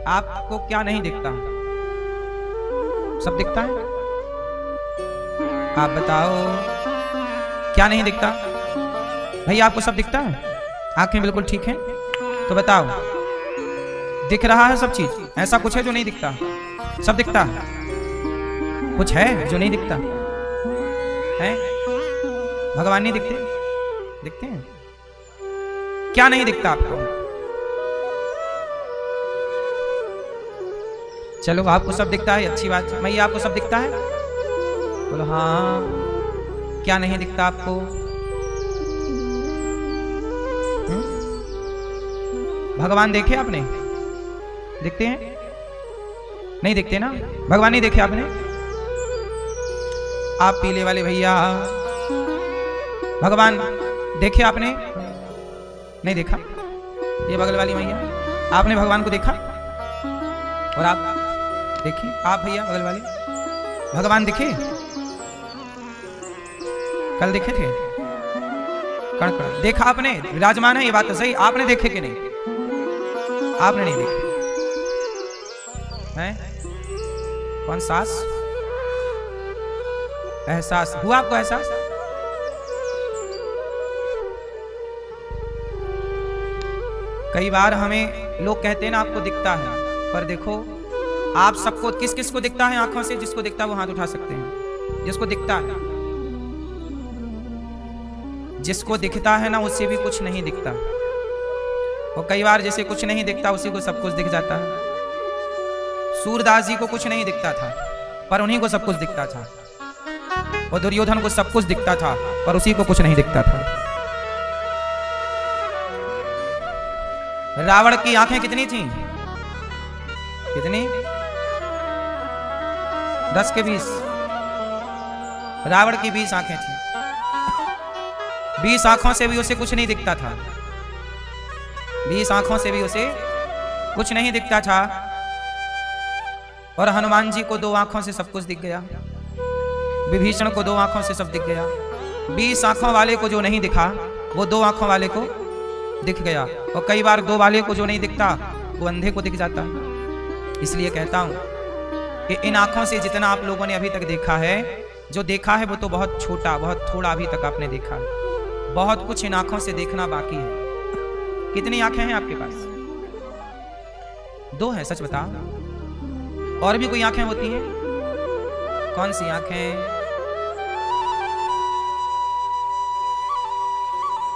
आपको क्या नहीं दिखता? सब दिखता है? आप बताओ क्या नहीं दिखता? भैया आपको सब दिखता है? आंखें बिल्कुल ठीक हैं? तो बताओ, दिख रहा है सब चीज? ऐसा कुछ है जो नहीं दिखता? सब दिखता है? कुछ है जो नहीं दिखता है? भगवान नहीं दिखते? दिखते हैं। क्या नहीं दिखता आपको? चलो आपको सब दिखता है, अच्छी बात है। मैया आपको सब दिखता है? बोलो हाँ। क्या नहीं दिखता आपको? भगवान देखे आपने? दिखते हैं? नहीं दिखते ना? भगवान नहीं देखे आपने? आप पीले वाले भैया, भगवान देखे आपने? नहीं देखा? ये बगल वाली मैया, आपने भगवान को देखा? और आप देखे? आप भैया बगल वाले, भगवान दिखे? कल देखे थे? कण कण देखा आपने? विराजमान है, ये बात तो सही। आपने देखे कि नहीं? आपने नहीं देखे हैं? कौन सांस? एहसास हुआ आपको? एहसास? कई बार हमें लोग कहते हैं ना आपको दिखता है, पर देखो आप सबको किस किस को दिखता है आंखों से? जिसको दिखता है वो हाथ उठा सकते हैं। जिसको दिखता है, जिसको दिखता है ना उससे भी कुछ नहीं दिखता। और कई बार जैसे कुछ नहीं दिखता उसी को सब कुछ दिख जाता है। सूरदास जी को कुछ नहीं दिखता था पर उन्हीं को सब कुछ दिखता था, और दुर्योधन को सब कुछ दिखता था पर उसी को कुछ नहीं दिखता था। रावण की आंखें कितनी थीं? कितनी? 10 के 20। रावण की 20 आंखें थीं। 20 आंखों से भी उसे कुछ नहीं दिखता था। 20 आंखों से भी उसे कुछ नहीं दिखता था। और हनुमान जी को 2 आंखों से सब कुछ दिख गया। विभीषण को 2 आंखों से सब दिख गया। 20 आंखों वाले को जो नहीं दिखा वो 2 आंखों वाले को दिख गया। और कई बार 2 वाले को जो नहीं दिखता वो अंधे को दिख जाता है। इसलिए कहता हूं कि इन आंखों से जितना आप लोगों ने अभी तक देखा है, जो देखा है वो तो बहुत छोटा, बहुत थोड़ा अभी तक आपने देखा है। बहुत कुछ इन आंखों से देखना बाकी है। कितनी आंखें हैं आपके पास? 2 हैं, सच बताओ। और भी कोई आंखें होती हैं? कौन सी आंखें?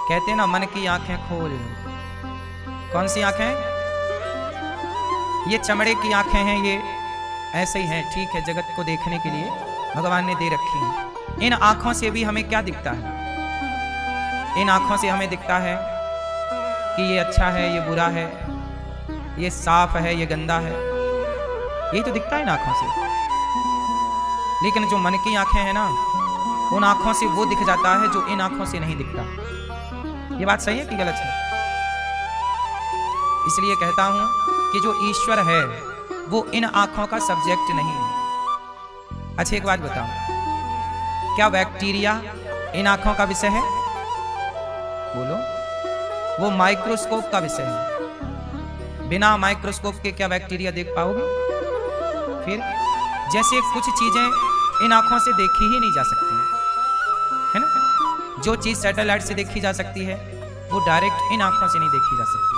कहते हैं ना मन की आंखें खोल। कौन सी आंखें? ये चमड़े की आंखें हैं, ये ऐसे ही हैं, ठीक है, जगत को देखने के लिए भगवान ने दे रखी हैं। इन आंखों से भी हमें क्या दिखता है? इन आंखों से हमें दिखता है कि ये अच्छा है, ये बुरा है, ये साफ है, ये गंदा है। यही तो दिखता है इन आंखों से। लेकिन जो मन की आंखें हैं ना, उन आंखों से वो दिख जाता है जो इन आंखों से नहीं दिखता। ये बात सही है कि गलत है? इसलिए कहता हूं कि जो ईश्वर है वो इन आंखों का सब्जेक्ट नहीं है। अच्छा एक बात बताओ, क्या बैक्टीरिया इन आंखों का विषय है? बोलो। वो माइक्रोस्कोप का विषय है। बिना माइक्रोस्कोप के क्या बैक्टीरिया देख पाओगे? फिर जैसे कुछ चीजें इन आंखों से देखी ही नहीं जा सकती है ना? जो चीज सैटेलाइट से देखी जा सकती है वो डायरेक्ट इन आंखों से नहीं देखी जा सकती।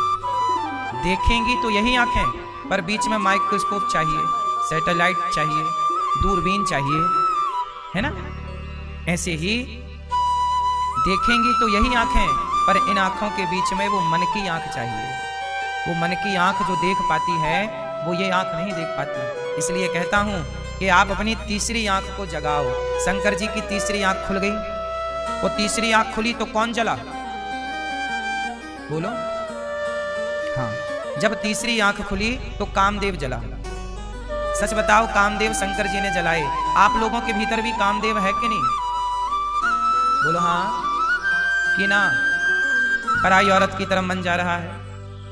देखेंगी तो यही आंखें, पर बीच में माइक्रोस्कोप चाहिए, सैटेलाइट चाहिए, दूरबीन चाहिए, है ना? ऐसे ही देखेंगी तो यही आंखें, पर इन आंखों के बीच में वो मन की आंख चाहिए। वो मन की आंख जो देख पाती है वो ये आंख नहीं देख पाती। इसलिए कहता हूं कि आप अपनी तीसरी आंख को जगाओ। शंकर जी की तीसरी आंख खुल गई। वो तीसरी आंख खुली तो कौन जला? बोलो। हाँ, जब तीसरी आंख खुली तो कामदेव जला। सच बताओ, कामदेव शंकर जी ने जलाए। आप लोगों के भीतर भी कामदेव है कि नहीं? बोलो हाँ कि ना? पराई औरत की तरफ मन जा रहा है,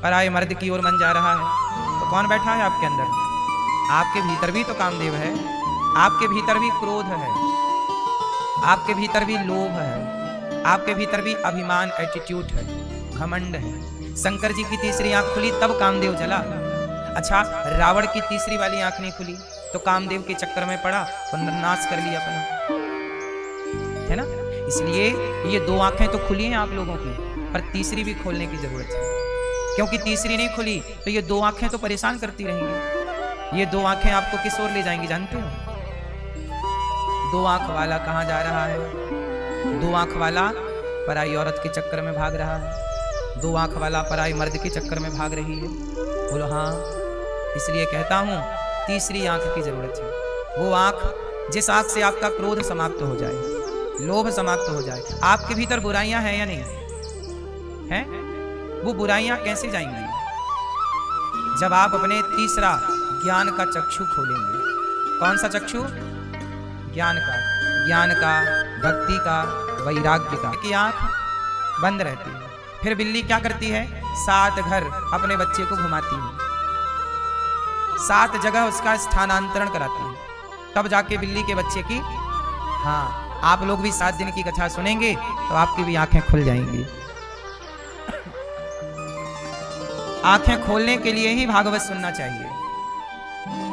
पराई मर्द की ओर मन जा रहा है, तो कौन बैठा है आपके अंदर? आपके भीतर भी तो कामदेव है। आपके भीतर भी क्रोध है, आपके भीतर भी लोभ है, आपके भीतर भी अभिमान, एटीट्यूड है, घमंड है। शंकर जी की तीसरी आंख खुली तब कामदेव जला। अच्छा, रावण की तीसरी वाली आंख नहीं खुली तो कामदेव के चक्कर में पड़ा तो नाश कर लिया अपना, है ना। इसलिए ये दो आंखें तो खुली हैं आप लोगों की, पर तीसरी भी खोलने की जरूरत है, क्योंकि तीसरी नहीं खुली तो ये दो आंखें तो परेशान करती रहेंगी। ये दो आंखें आपको किस ओर ले जाएंगी जानते हो? दो आंख वाला कहाँ जा रहा है? दो आंख वाला पराई औरत के चक्कर में भाग रहा है, दो आंख वाला पराई मर्द के चक्कर में भाग रही है। बोलो हाँ। इसलिए कहता हूं तीसरी आंख की जरूरत है। वो आंख जिस आंख से आपका क्रोध समाप्त हो जाए, लोभ समाप्त हो जाए। आपके भीतर बुराइयां हैं या नहीं हैं? वो बुराइयां कैसे जाएंगी? जब आप अपने तीसरा ज्ञान का चक्षु खोलेंगे। कौन सा चक्षु? ज्ञान का, ज्ञान का, भक्ति का, वैराग्य का। कि आंख बंद रहती है, फिर बिल्ली क्या करती है? 7 घर अपने बच्चे को घुमाती है, 7 जगह उसका स्थानांतरण कराती है, तब जाके बिल्ली के बच्चे की। हाँ, आप लोग भी 7 दिन की कथा सुनेंगे तो आपकी भी आंखें खुल जाएंगी। आंखें खोलने के लिए ही भागवत सुनना चाहिए,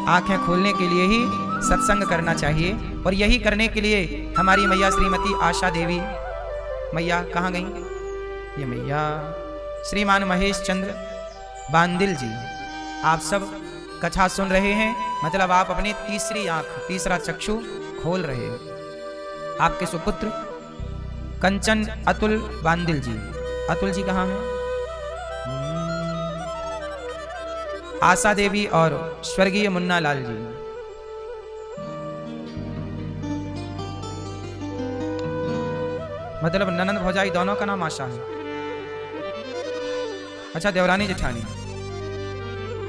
आंखें खोलने के लिए ही सत्संग करना चाहिए। और यही करने के लिए हमारी मैया श्रीमती आशा देवी, मैया कहाँ गई? ये मैया श्रीमान महेश चंद्र बांदिल जी, आप सब कथा सुन रहे हैं, मतलब आप अपनी तीसरी आंख, तीसरा चक्षु खोल रहे हैं। आपके सुपुत्र कंचन अतुल बांदिल जी, अतुल जी कहाँ हैं? आशा देवी और स्वर्गीय मुन्ना लाल जी। मतलब ननंद भौजाई दोनों का नाम आशा है। अच्छा, देवरानी जेठानी।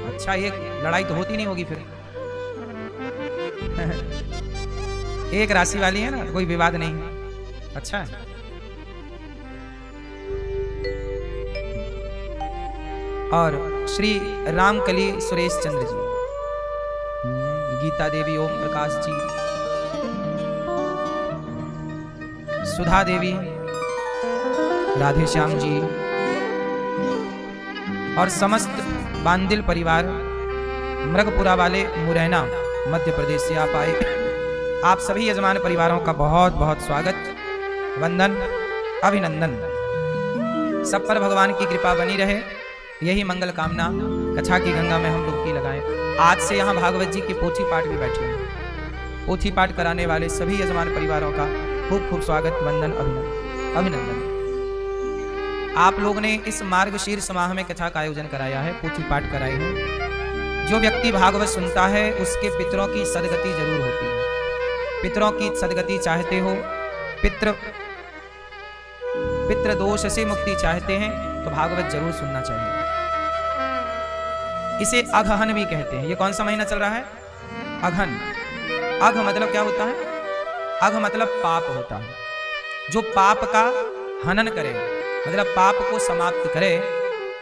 अच्छा, ये लड़ाई तो होती नहीं होगी फिर। एक राशि वाली है ना, कोई विवाद नहीं। अच्छा, और श्री रामकली सुरेश चंद्र जी, गीता देवी, ओम प्रकाश जी, सुधा देवी, राधे श्याम जी और समस्त बांदिल परिवार, मृगपुरा वाले मुरैना मध्य प्रदेश से आप आए। आप सभी यजमान परिवारों का बहुत बहुत स्वागत, वंदन, अभिनंदन। सब पर भगवान की कृपा बनी रहे, यही मंगल कामना कथा की गंगा में हम डुबकी लगाएं। आज से यहाँ भागवत जी के पोथी पाठ भी बैठे हैं। पोथी पाठ कराने वाले सभी यजमान परिवारों का खूब खूब स्वागत, वंदन, अभिनंदन। आप लोग ने इस मार्गशीर्ष माह में कथा का आयोजन कराया है, पोथी पाठ कराए हैं। जो व्यक्ति भागवत सुनता है उसके पितरों की सदगति जरूर होती है। पितरों की सदगति चाहते हो, पितृ दोष से मुक्ति चाहते हैं तो भागवत जरूर सुनना चाहिए। इसे अघहन भी कहते हैं। ये कौन सा महीना चल रहा है? अघन। अघ मतलब क्या होता है? अघ मतलब पाप होता है। जो पाप का हनन करे, मतलब पाप को समाप्त करे,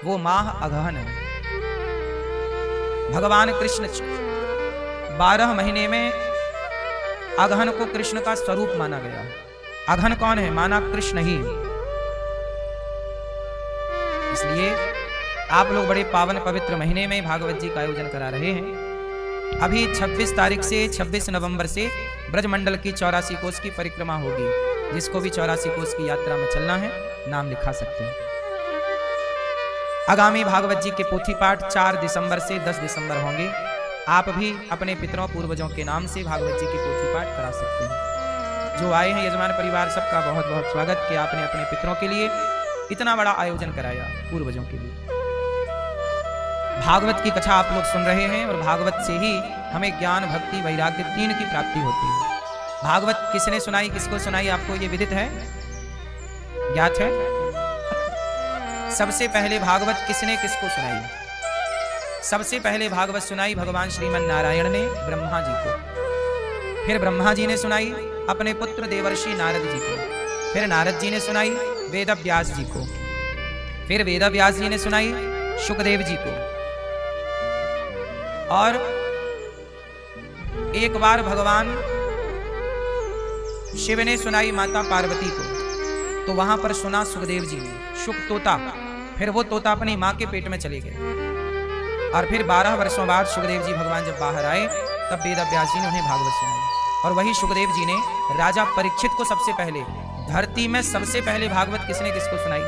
वो माह अघहन है। भगवान कृष्ण 12 महीने में अघहन को कृष्ण का स्वरूप माना गया। अघहन कौन है? माना कृष्ण ही। इसलिए आप लोग बड़े पावन पवित्र महीने में भागवत जी का आयोजन करा रहे हैं। अभी 26 तारीख से 26 नवंबर से ब्रजमंडल की 84 कोस की परिक्रमा होगी। जिसको भी 84 कोस की यात्रा में चलना है नाम लिखा सकते हैं। आगामी भागवत जी के पोथी पाठ 4 दिसंबर से 10 दिसंबर होंगे। आप भी अपने पितरों पूर्वजों के नाम से भागवत जी के पोथी पाठ करा सकते हैं। जो आए हैं यजमान परिवार, सबका बहुत बहुत स्वागत कि आपने अपने पितरों के लिए इतना बड़ा आयोजन कराया, पूर्वजों के लिए। भागवत की कथा आप लोग सुन रहे हैं और भागवत से ही हमें ज्ञान, भक्ति, वैराग्य 3 की प्राप्ति होती है। भागवत किसने सुनाई, किसको सुनाई, आपको ये विदित है, ज्ञात है? सबसे पहले भागवत किसने किसको सुनाई? सबसे पहले भागवत सुनाई भगवान श्रीमन नारायण ने ब्रह्मा जी को। फिर ब्रह्मा जी ने सुनाई अपने पुत्र देवर्षि नारद जी को। फिर नारद जी ने सुनाई वेद व्यास जी को। फिर वेद व्यास जी ने सुनाई शुकदेव जी को। और एक बार भगवान शिव ने सुनाई माता पार्वती को, तो वहां पर सुना सुखदेव जी ने, शुक तोता। फिर वो तोता अपनी मां के पेट में चले गए। और फिर 12 वर्षों बाद सुखदेव जी भगवान जब बाहर आए तब वेद व्यास जी ने उन्हें भागवत सुनाई। और वही सुखदेव जी ने राजा परीक्षित को सबसे पहले, धरती में सबसे पहले भागवत किसने किसको सुनाई?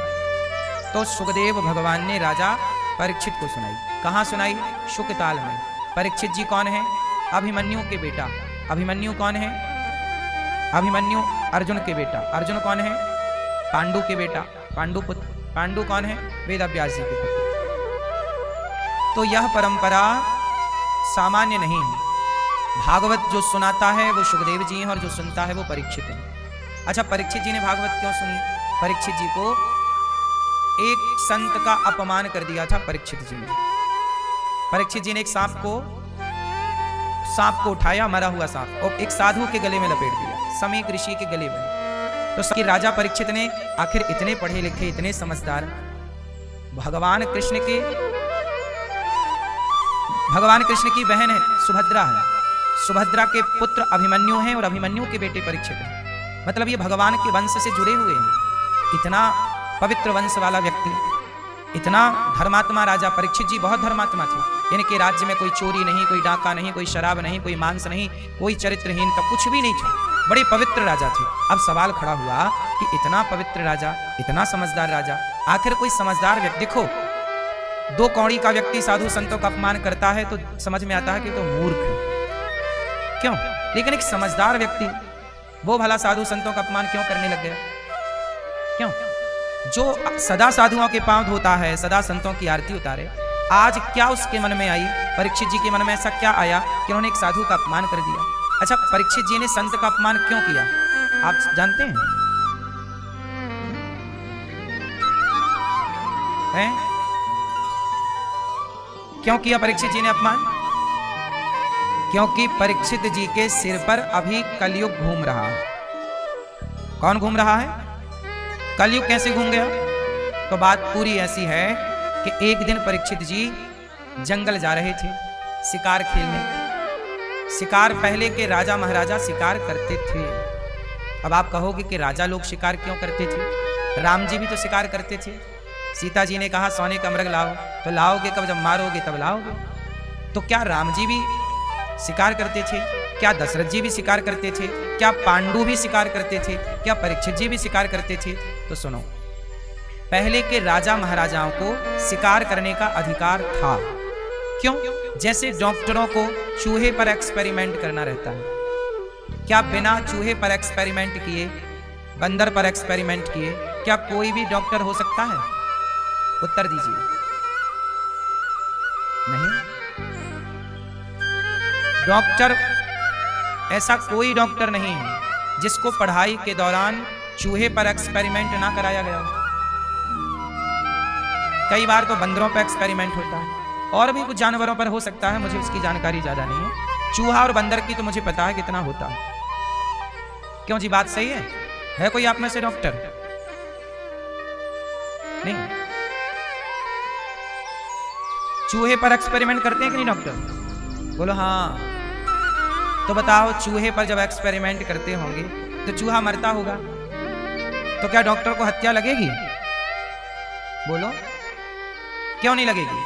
तो सुखदेव भगवान ने राजा परीक्षित को सुनाई। कहाँ सुनाई? शुकताल में। परीक्षित जी कौन है? अभिमन्यु के बेटा। अभिमन्यु कौन है? अभिमन्यु अर्जुन के बेटा। अर्जुन कौन है? पांडु के बेटा, पांडु पुत्र। पांडु कौन है? वेद व्यास जी के पुत्र। तो यह परंपरा सामान्य नहीं है। भागवत जो सुनाता है वो सुखदेव जी हैं और जो सुनता है वो परीक्षित है। अच्छा, परीक्षित जी ने भागवत क्यों सुनी? परीक्षित जी को एक संत का अपमान कर दिया था परीक्षित जी ने। परीक्षित जी ने एक सांप को उठाया, मरा हुआ सांप, और एक साधु के गले में लपेट दिया, समीक ऋषि के गले में। तो राजा परीक्षित ने, आखिर इतने पढ़े लिखे, इतने समझदार, भगवान कृष्ण की बहन है सुभद्रा है, सुभद्रा के पुत्र अभिमन्यु हैं और अभिमन्यु के बेटे परीक्षित हैं। मतलब ये भगवान के वंश से जुड़े हुए हैं। इतना पवित्र वंश वाला व्यक्ति, इतना धर्मात्मा राजा परीक्षित जी बहुत धर्मात्मा थे। इनके राज्य में कोई चोरी नहीं, कोई डाका नहीं, कोई शराब नहीं, कोई मांस नहीं, कोई चरित्रहीन तो कुछ भी नहीं था। बड़े पवित्र राजा थे। अब सवाल खड़ा हुआ कि इतना पवित्र राजा, इतना समझदार राजा, आखिर कोई समझदार व्यक्ति, देखो दो कौड़ी का व्यक्ति साधु संतों का अपमान करता है तो समझ में आता है कि तो मूर्ख है, क्यों? लेकिन एक समझदार व्यक्ति वो भला साधु संतों का अपमान क्यों करने लग गया? क्यों? जो सदा साधुओं के पांव धोता है, सदा संतों की आरती उतारे, आज क्या उसके मन में आई? परीक्षित जी के मन में ऐसा क्या आया कि उन्होंने एक साधु का अपमान कर दिया? अच्छा, परीक्षित जी ने संत का अपमान क्यों किया आप जानते हैं? क्यों किया परीक्षित जी ने अपमान? क्योंकि परीक्षित जी के सिर पर अभी कलयुग घूम रहा है। कौन घूम रहा है? कलयुग कैसे घूम गया? तो बात पूरी ऐसी है कि एक दिन परीक्षित जी जंगल जा रहे थे शिकार खेलने। शिकार पहले के राजा महाराजा शिकार करते थे। अब आप कहोगे कि राजा लोग शिकार क्यों करते थे? राम जी भी तो शिकार करते थे। सीता जी ने कहा सोने का मृग लाओ, तो लाओगे कब? जब मारोगे तब लाओगे। तो क्या राम जी भी शिकार करते थे? क्या दशरथ जी भी शिकार करते थे? क्या पांडु भी शिकार करते थे? क्या परीक्षित जी भी शिकार करते थे? तो सुनो, पहले के राजा महाराजाओं को शिकार करने का अधिकार था। क्यों? जैसे डॉक्टरों को चूहे पर एक्सपेरिमेंट करना रहता है। क्या बिना चूहे पर एक्सपेरिमेंट किए, बंदर पर एक्सपेरिमेंट किए, क्या कोई भी डॉक्टर हो सकता है? उत्तर दीजिए। नहीं। डॉक्टर, ऐसा कोई डॉक्टर नहीं है जिसको पढ़ाई के दौरान चूहे पर एक्सपेरिमेंट ना कराया गया हो। कई बार तो बंदरों पर एक्सपेरिमेंट होता है और भी कुछ जानवरों पर हो सकता है, मुझे उसकी जानकारी ज्यादा नहीं है। चूहा और बंदर की तो मुझे पता है कितना होता है। क्यों जी, बात सही है कोई आप में से डॉक्टर? नहीं। चूहे पर एक्सपेरिमेंट करते हैं कि नहीं डॉक्टर? बोलो हाँ। तो बताओ, चूहे पर जब एक्सपेरिमेंट करते होंगे तो चूहा मरता होगा, तो क्या डॉक्टर को हत्या लगेगी? बोलो, क्यों नहीं लगेगी?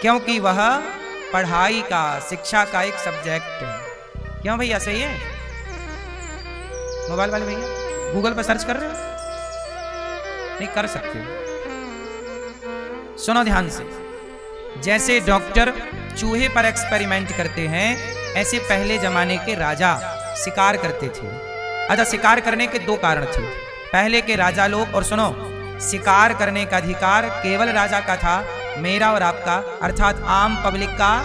क्योंकि वह पढ़ाई का, शिक्षा का एक सब्जेक्ट है। क्यों भैया, सही है? मोबाइल वाले भैया गूगल पर सर्च कर रहे हो? नहीं कर सकते। सुनो ध्यान से, जैसे डॉक्टर चूहे पर एक्सपेरिमेंट करते हैं, ऐसे पहले जमाने के राजा शिकार करते थे। अच्छा, शिकार करने के दो कारण थे पहले के राजा लोग। और सुनो, शिकार करने का अधिकार केवल राजा का था, मेरा और आपका, अर्थात आम पब्लिक का।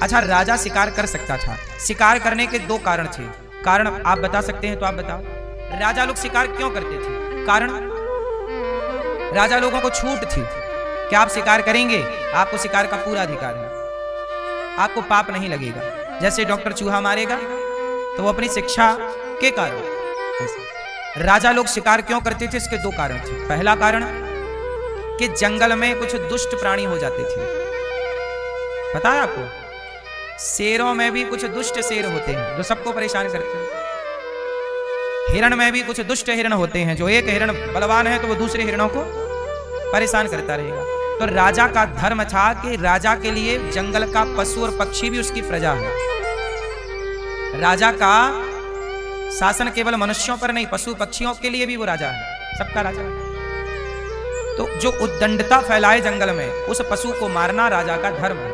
अच्छा, राजा शिकार कर सकता था। शिकार करने के दो कारण थे। कारण आप बता सकते हैं तो आप बताओ। राजा लोग शिकार क्यों करते थे? कारण, राजा लोगों को छूट थी कि आप शिकार करेंगे, आपको शिकार का पूरा अधिकार है, आपको पाप नहीं लगेगा। जैसे डॉक्टर चूहा मारेगा तो वो अपनी शिक्षा के कारण। राजा लोग शिकार क्यों करते थे? इसके दो कारण थे। पहला कारण कि जंगल में कुछ दुष्ट प्राणी हो जाते थे। पता है आपको? शेरों में भी कुछ दुष्ट शेर होते हैं जो सबको परेशान करते हैं। हिरण में भी कुछ दुष्ट हिरण होते हैं, जो एक हिरण बलवान है तो वो दूसरे हिरणों को परेशान करता रहेगा। तो राजा का धर्म था कि राजा के लिए जंगल का पशु और पक्षी भी उसकी प्रजा है। राजा का शासन केवल मनुष्यों पर नहीं, पशु पक्षियों के लिए भी वो राजा है, सबका राजा है। तो जो उद्दंडता फैलाए जंगल में, उस पशु को मारना राजा का धर्म है।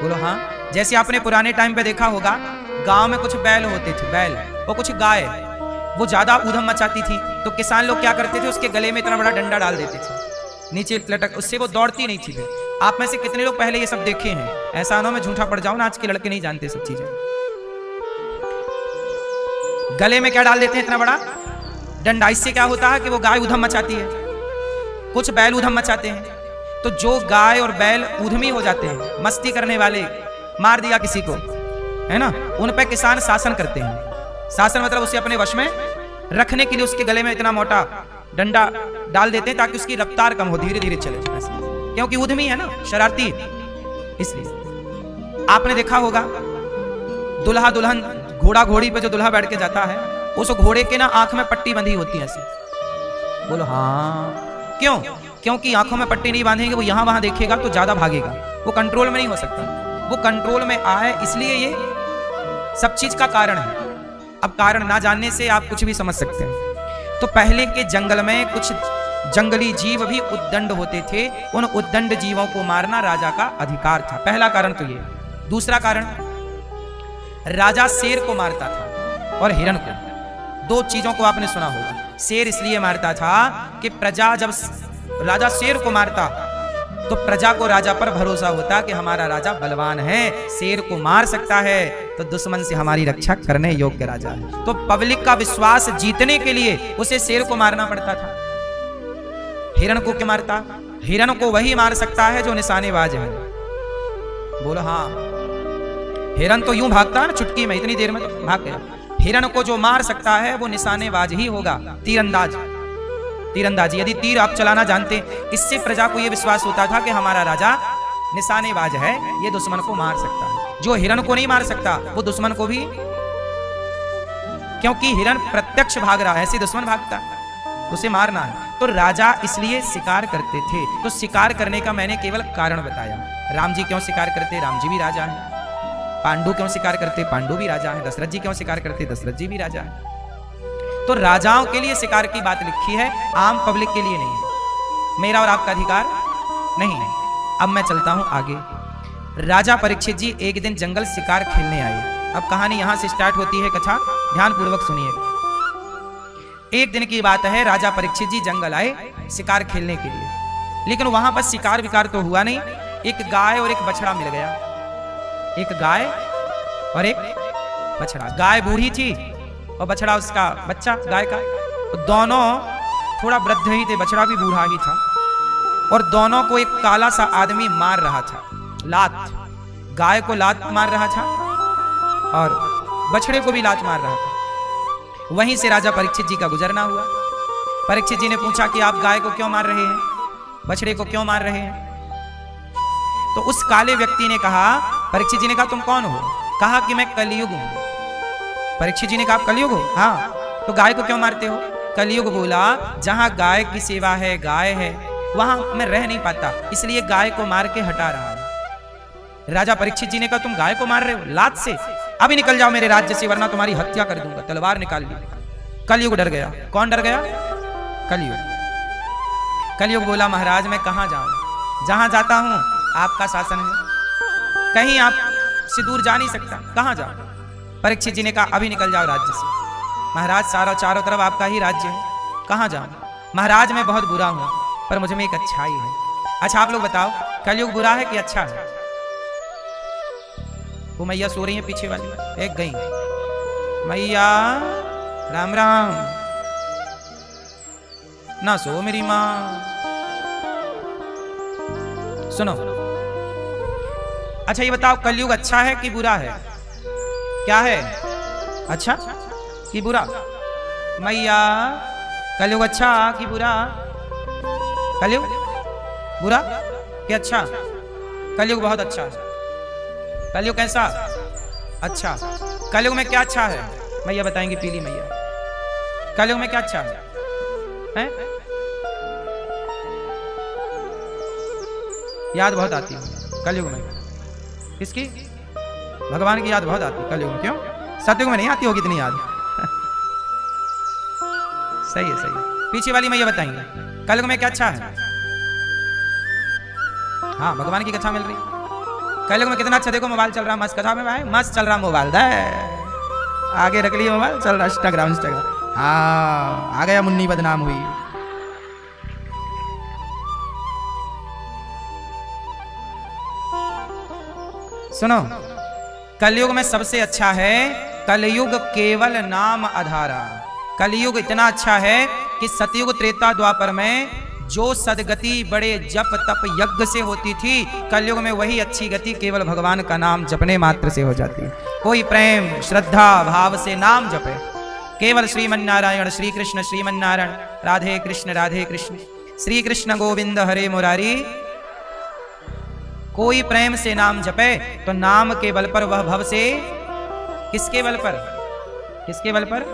बोलो हाँ। जैसे आपने पुराने टाइम पे देखा होगा, गांव में कुछ बैल होते थे, बैल और कुछ गाय, वो ज्यादा ऊधम मचाती थी, तो किसान लोग क्या करते थे, उसके गले में इतना बड़ा डंडा डाल देते थे नीचे लटक, उससे वो दौड़ती नहीं थी। आप में से कितने लोग पहले ये सब देखे हैं? ऐसा ना मैं झूठा पड़ जाऊं ना, आज के लड़के नहीं जानते सब चीजें। गले में क्या डाल देते हैं? इतना बड़ा डंडा। इससे क्या होता है कि वो गाय ऊधम मचाती है, कुछ बैल ऊधम मचाते हैं। तो जो गाय और बैल ऊधमी हो जाते हैं, मस्ती करने वाले, मार दिया किसी को, है ना, उन पे किसान शासन करते हैं। शासन मतलब उसे अपने वश में रखने के लिए उसके गले में इतना मोटा डंडा डाल देते हैं ताकि उसकी रफ्तार कम हो, धीरे धीरे चले, क्योंकि ऊधमी है ना, शरारती। इसलिए आपने देखा होगा, दुल्हा दुल्हन, घोड़ा घोड़ी पे जो दुल्हा बैठ के जाता है, उस घोड़े के ना आंख में पट्टी बंधी होती है ऐसी। बोलो हाँ। क्यों? क्योंकि आंखों में पट्टी नहीं बांधेंगे, वो यहां वहां देखेगा तो ज्यादा भागेगा, वो कंट्रोल में नहीं हो सकता। वो कंट्रोल में आए, इसलिए ये सब चीज का कारण है। अब कारण ना जानने से आप कुछ भी समझ सकते हैं। तो पहले के जंगल में कुछ जंगली जीव भी उद्दंड होते थे, उन उद्दंड जीवों को मारना राजा का अधिकार था। पहला कारण तो ये। दूसरा कारण, राजा शेर को मारता था और हिरण को। दो चीजों को आपने सुना होगा। शेर इसलिए मारता था कि प्रजा, जब राजा शेर को मारता तो प्रजा को राजा पर भरोसा होता कि हमारा राजा बलवान है, शेर को मार सकता है, तो दुश्मन से हमारी रक्षा करने योग्य राजा है। तो पब्लिक का विश्वास जीतने के लिए उसे शेर को मारना पड़ता था। हिरण को क्यों मारता? हिरण को वही मार सकता है जो निशानेबाज है। बोलो हाँ। हिरण तो यूं भागता है ना, चुटकी में, इतनी देर में तो भाग गया। हिरण को जो मार सकता है वो निशानेबाज ही होगा, तीरंदाज। तीरंदाजी, यदि तीर आप चलाना जानते, इससे प्रजा को यह विश्वास होता था कि हमारा राजा निशानेबाज है, ये दुश्मन को मार सकता है। जो हिरण को नहीं मार सकता वो दुश्मन को भी, क्योंकि हिरण प्रत्यक्ष भाग रहा है, ऐसे दुश्मन भागता, उसे मारना है। तो राजा इसलिए शिकार करते थे। तो शिकार करने का मैंने केवल कारण बताया। राम जी क्यों शिकार करते? राम जी भी राजा हैं। पांडु क्यों शिकार करते? पांडु भी राजा हैं। दशरथ जी क्यों शिकार करते? दशरथ जी भी राजा हैं। तो राजाओं के लिए शिकार की बात लिखी है, आम पब्लिक के लिए नहीं है। मेरा और आपका अधिकार नहीं है। अब मैं चलता हूं आगे। राजा परीक्षित जी एक दिन जंगल शिकार खेलने आए। अब कहानी यहां से स्टार्ट होती है, कथा ध्यान पूर्वक सुनिए। एक दिन की बात है, राजा परीक्षित जी जंगल आए शिकार खेलने के लिए, लेकिन वहां पर शिकार विकार तो हुआ नहीं। एक गाय और एक बछड़ा मिल गया। एक गाय और एक बछड़ा। गाय बूढ़ी थी और बछड़ा उसका बच्चा गाय का। तो दोनों थोड़ा वृद्ध ही थे, बछड़ा भी बूढ़ा ही था, और दोनों को एक काला सा आदमी मार रहा था, लात। गाय को लात मार रहा था और बछड़े को भी लात मार रहा था। वहीं से राजा परीक्षित जी का गुजरना हुआ। परीक्षित जी ने पूछा कि आप गाय को क्यों मार रहे हैं, बछड़े को क्यों मार रहे हैं? तो उस काले व्यक्ति ने कहा, परीक्षित जी ने कहा तुम कौन हो? कहा कि मैं कलयुग हूं। परीक्षित जी ने कहा आप कलयुग हो? हाँ। तो गाय को क्यों मारते हो? कलयुग बोला, जहां गाय की सेवा है, गाय है, वहां मैं रह नहीं पाता, इसलिए गाय को मार के हटा रहा हूं। राजा परीक्षित जी ने कहा तुम गाय को मार रहे हो लात से? अभी निकल जाओ मेरे राज्य से, वरना तुम्हारी हत्या कर दूंगा। तलवार निकाल ली। कलयुग डर गया। कौन डर गया? कलयुग। कलयुग बोला महाराज मैं कहां जाऊं? जहां जाता हूं आपका शासन है, कहीं आप से दूर जा नहीं सकता, कहां जाऊं? परीक्षित जी ने कहा अभी निकल जाओ राज्य से। महाराज चारों तरफ आपका ही राज्य है, कहां जाऊं? महाराज मैं बहुत बुरा हूं, पर मुझ में एक अच्छाई है। अच्छा आप लोग बताओ, कलयुग बुरा है कि अच्छा है? वो मैया सो रही है पीछे वाली, एक गई मैया, राम राम, ना सो मेरी माँ। सुनो, अच्छा ये बताओ कलयुग अच्छा है कि बुरा है? क्या है? अच्छा कि बुरा? मैया कलयुग अच्छा कि बुरा? कलयुग बुरा कि अच्छा? कलयुग बहुत अच्छा है। कलयुग कैसा? अच्छा। कलयुग में क्या अच्छा है? मैया बताएंगी, पीली मैया। कलयुग में क्या अच्छा है? याद बहुत आती है कलयुग में। किसकी? भगवान की याद बहुत आती है कलयुग में। क्यों? सतयुग में नहीं आती होगी इतनी याद। सही है, सही है। पीछे वाली में ये बताएंगे कलयुग में क्या अच्छा है। हाँ, भगवान की कथा मिल रही। कलयुग में कितना अच्छा, देखो मोबाइल चल रहा मस्त, कथा में भाई मस्त चल रहा मोबाइल। आगे रख लिया मोबाइल, चल रहा इंस्टाग्राम। हाँ, आ गया मुन्नी बदनाम हुई। सुनो, कलयुग में सबसे अच्छा है कलयुग केवल नाम आधारा। कलयुग इतना अच्छा है कि सतयुग त्रेता द्वापर में जो सदगति बड़े जप तप यज्ञ से होती थी, कलयुग में वही अच्छी गति केवल भगवान का नाम जपने मात्र से हो जाती है। कोई प्रेम श्रद्धा भाव से नाम जपे, केवल श्रीमन्नारायण श्री कृष्ण श्रीमन्नारायण, राधे कृष्ण श्री कृष्ण गोविंद हरे मुरारी। कोई प्रेम से नाम जपे तो नाम के बल पर वह भव से, किसके बल पर? किसके बल पर?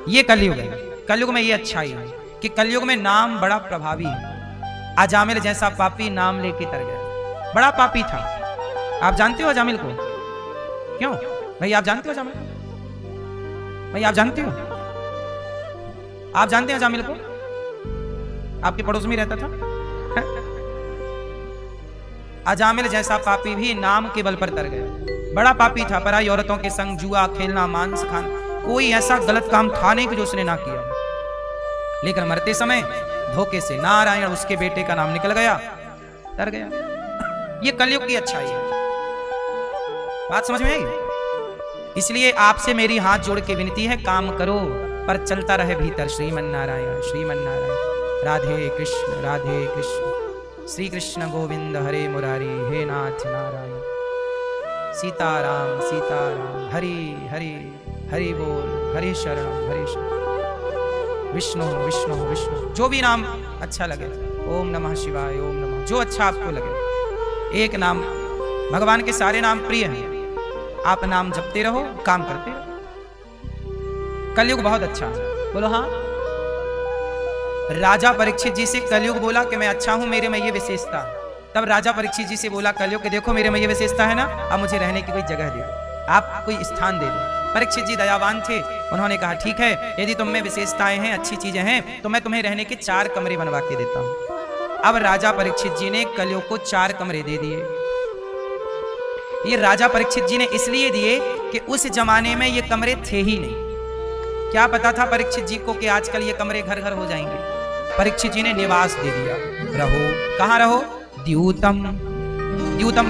ये कलयुग है। कलयुग में ये अच्छाई है कि कलयुग में नाम बड़ा प्रभावी है। अजामिल जैसा पापी नाम लेके तर गया, बड़ा पापी था। आप जानते हो अजामिल को? क्यों भाई, आप जानते हो अजामिल को? भाई आप जानते हो? आप जानते हैं अजामिल को? आपके पड़ोस में रहता था। अजामिल जैसा पापी भी नाम के बल पर तर गया। बड़ा पापी था, पराई औरतों के संग जुआ खेलना, मांस खाना, कोई ऐसा गलत काम था नहीं कि जो उसने ना किया। लेकिन मरते समय धोखे से नारायण उसके बेटे का नाम निकल गया, तर गया। ये कलयुग की अच्छाई है। बात समझ में आई? इसलिए आपसे मेरी हाथ जोड़ के विनती है, काम करो पर चलता रहे भीतर श्रीमन्नारायण श्रीमन्नारायण, राधे कृष्ण श्री कृष्ण गोविंद हरे मुरारी, हे नाथ नारायण, सीताराम सीताराम, हरि हरि हरि बोल, हरि शरण विष्णु विष्णु विष्णु। जो भी नाम अच्छा लगे, ओम नमः शिवाय, ओम नमः, जो अच्छा आपको लगे। एक नाम, भगवान के सारे नाम प्रिय हैं। आप नाम जपते रहो, काम करते रहो। कलयुग बहुत अच्छा है। बोलो हाँ। राजा परीक्षित जी से कलयुग बोला कि मैं अच्छा हूं, मेरे में ये विशेषता। तब राजा परीक्षित जी से बोला कलयुग कि देखो मेरे में ये विशेषता है ना, अब मुझे रहने की कोई जगह दे दो, आप कोई स्थान दे दो। परीक्षित जी दयावान थे, उन्होंने कहा ठीक है, यदि तुम में विशेषताएं हैं, अच्छी चीजें हैं, तो मैं तुम्हें रहने के 4 कमरे बनवा के देता हूं। अब राजा परीक्षित जी ने कलयुग को 4 कमरे दे दिए। ये राजा परीक्षित जी ने इसलिए दिए कि उस जमाने में ये कमरे थे ही नहीं। क्या पता था परीक्षित जी को कि आजकल ये कमरे घर घर हो जाएंगे। परीक्षित जी ने निवास दे दिया, रहो। कहां रहो? द्यूतम। द्यूतम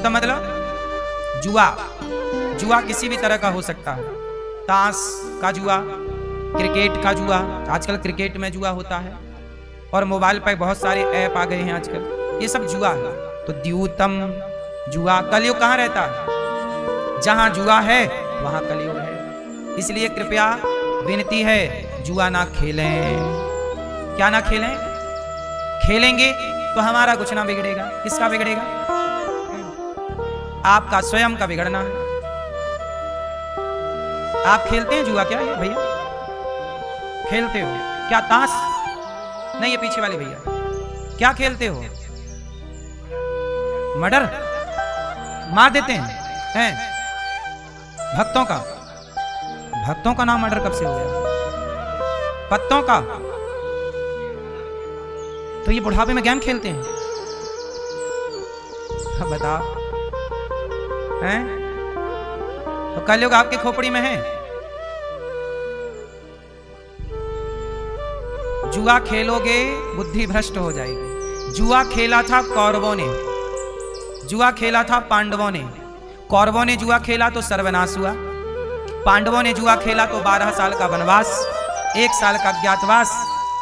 मतलब जुआ। जुआ किसी भी तरह का हो सकता है, ताश का जुआ, क्रिकेट का जुआ, आजकल क्रिकेट में जुआ होता है, और मोबाइल पर बहुत सारे ऐप आ गए हैं आजकल, ये सब जुआ है। तो द्यूतम जुआ। कलयुग कहाँ रहता है? जहां जुआ है वहां कलयुग है। इसलिए कृपया विनती है, जुआ ना खेलें। क्या ना खेलें? खेलेंगे तो हमारा कुछ ना बिगड़ेगा। किसका बिगड़ेगा? आपका स्वयं का बिगड़ना है। आप खेलते हैं जुआ? क्या है भैया, खेलते हो क्या? ताश नहीं, ये पीछे वाले भैया क्या खेलते हो? मर्डर मार देते हैं भक्तों का नाम मर्डर कब से हो गया? पत्तों का। तो ये बुढ़ापे में गेम खेलते हैं? बताओ हैं? तो कलयुग आपके खोपड़ी में है। जुआ खेलोगे बुद्धि भ्रष्ट हो जाएगी। जुआ खेला था कौरवों ने, जुआ खेला था पांडवों ने। कौरवों ने जुआ खेला तो सर्वनाश हुआ, पांडवों ने जुआ खेला तो 12 साल का वनवास, 1 साल का अज्ञातवास।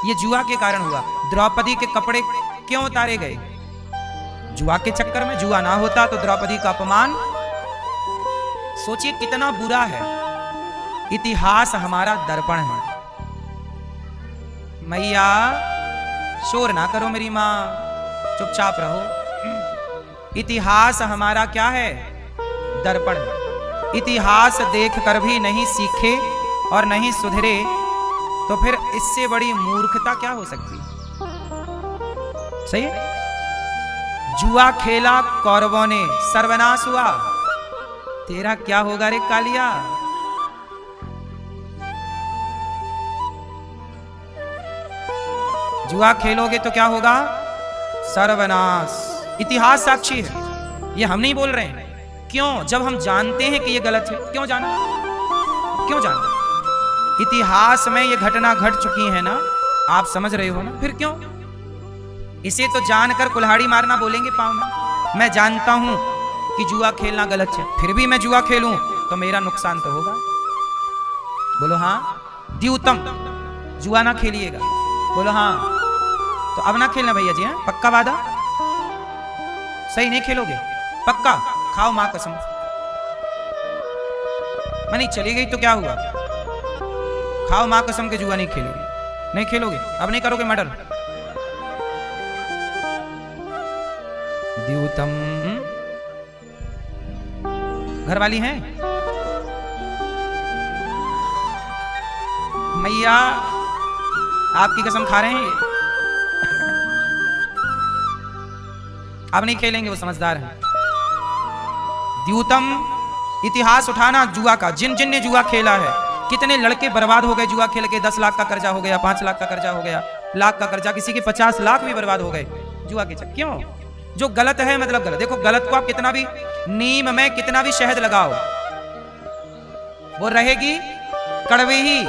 ये जुआ के कारण हुआ। द्रौपदी के कपड़े क्यों उतारे गए? जुआ के चक्कर में। जुआ ना होता तो द्रौपदी का अपमान, सोचिए कितना बुरा है। इतिहास हमारा दर्पण है। मैया शोर ना करो मेरी माँ, चुपचाप रहो। इतिहास हमारा क्या है? दर्पण है। इतिहास देख कर भी नहीं सीखे और नहीं सुधरे तो फिर इससे बड़ी मूर्खता क्या हो सकती? सही है? जुआ खेला कौरवों ने, सर्वनाश हुआ। तेरा क्या होगा रे कालिया? जुआ खेलोगे तो क्या होगा? सर्वनाश। इतिहास साक्षी है, ये हम नहीं बोल रहे हैं। क्यों? जब हम जानते हैं कि ये गलत है। क्यों जाना? क्यों जाना? इतिहास में ये घटना घट चुकी है ना, आप समझ रहे हो ना, फिर क्यों? इसे तो जानकर कुल्हाड़ी मारना बोलेंगे पाँव में। मैं जानता हूं कि जुआ खेलना गलत है, फिर भी मैं जुआ खेलूं तो मेरा नुकसान तो होगा। बोलो हाँ। द्यूतम, जुआ ना खेलिएगा। बोलो हाँ। तो अब ना खेलना भैया जी, हैं? पक्का वादा? सही नहीं खेलोगे? पक्का? खाओ मां कसम। मैं नहीं चली गई तो क्या हुआ? खाओ मां कसम के जुआ नहीं खेलोगे। नहीं खेलोगे? अब नहीं करोगे मर्डर? द्यूतम। घर वाली हैं? मैया आपकी कसम खा रहे हैं। अब नहीं खेलेंगे, वो समझदार हैं। द्यूतम, इतिहास उठाना जुआ का। जिन जिन ने जुआ खेला है, कितने लड़के बर्बाद हो गए जुआ खेल के। 10 लाख का कर्जा हो गया, 5 लाख का कर्जा हो गया, लाख का कर्जा, किसी के 50 लाख भी बर्बाद हो गए जुआ के चक्कर। क्यों? जो गलत है मतलब गलत। देखो गलत को आप कितना भी, नीम में कितना भी शहद लगाओ वो रहेगी कड़वी ही।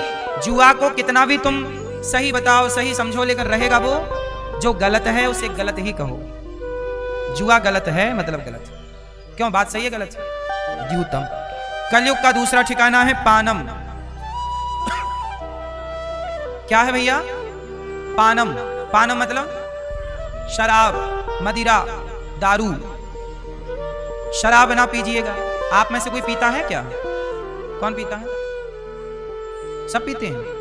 जुआ को कितना भी तुम सही बताओ, सही समझो, लेकिन रहेगा वो। जो गलत है उसे गलत ही कहो। जुआ गलत है मतलब गलत। क्यों? बात सही है, गलत है। द्यूतम। कलयुग का दूसरा ठिकाना है पानम। क्या है भैया? पानम। पानम मतलब शराब, मदिरा, दारू। शराब ना पीजिएगा। आप में से कोई पीता है क्या? कौन पीता है? सब पीते हैं।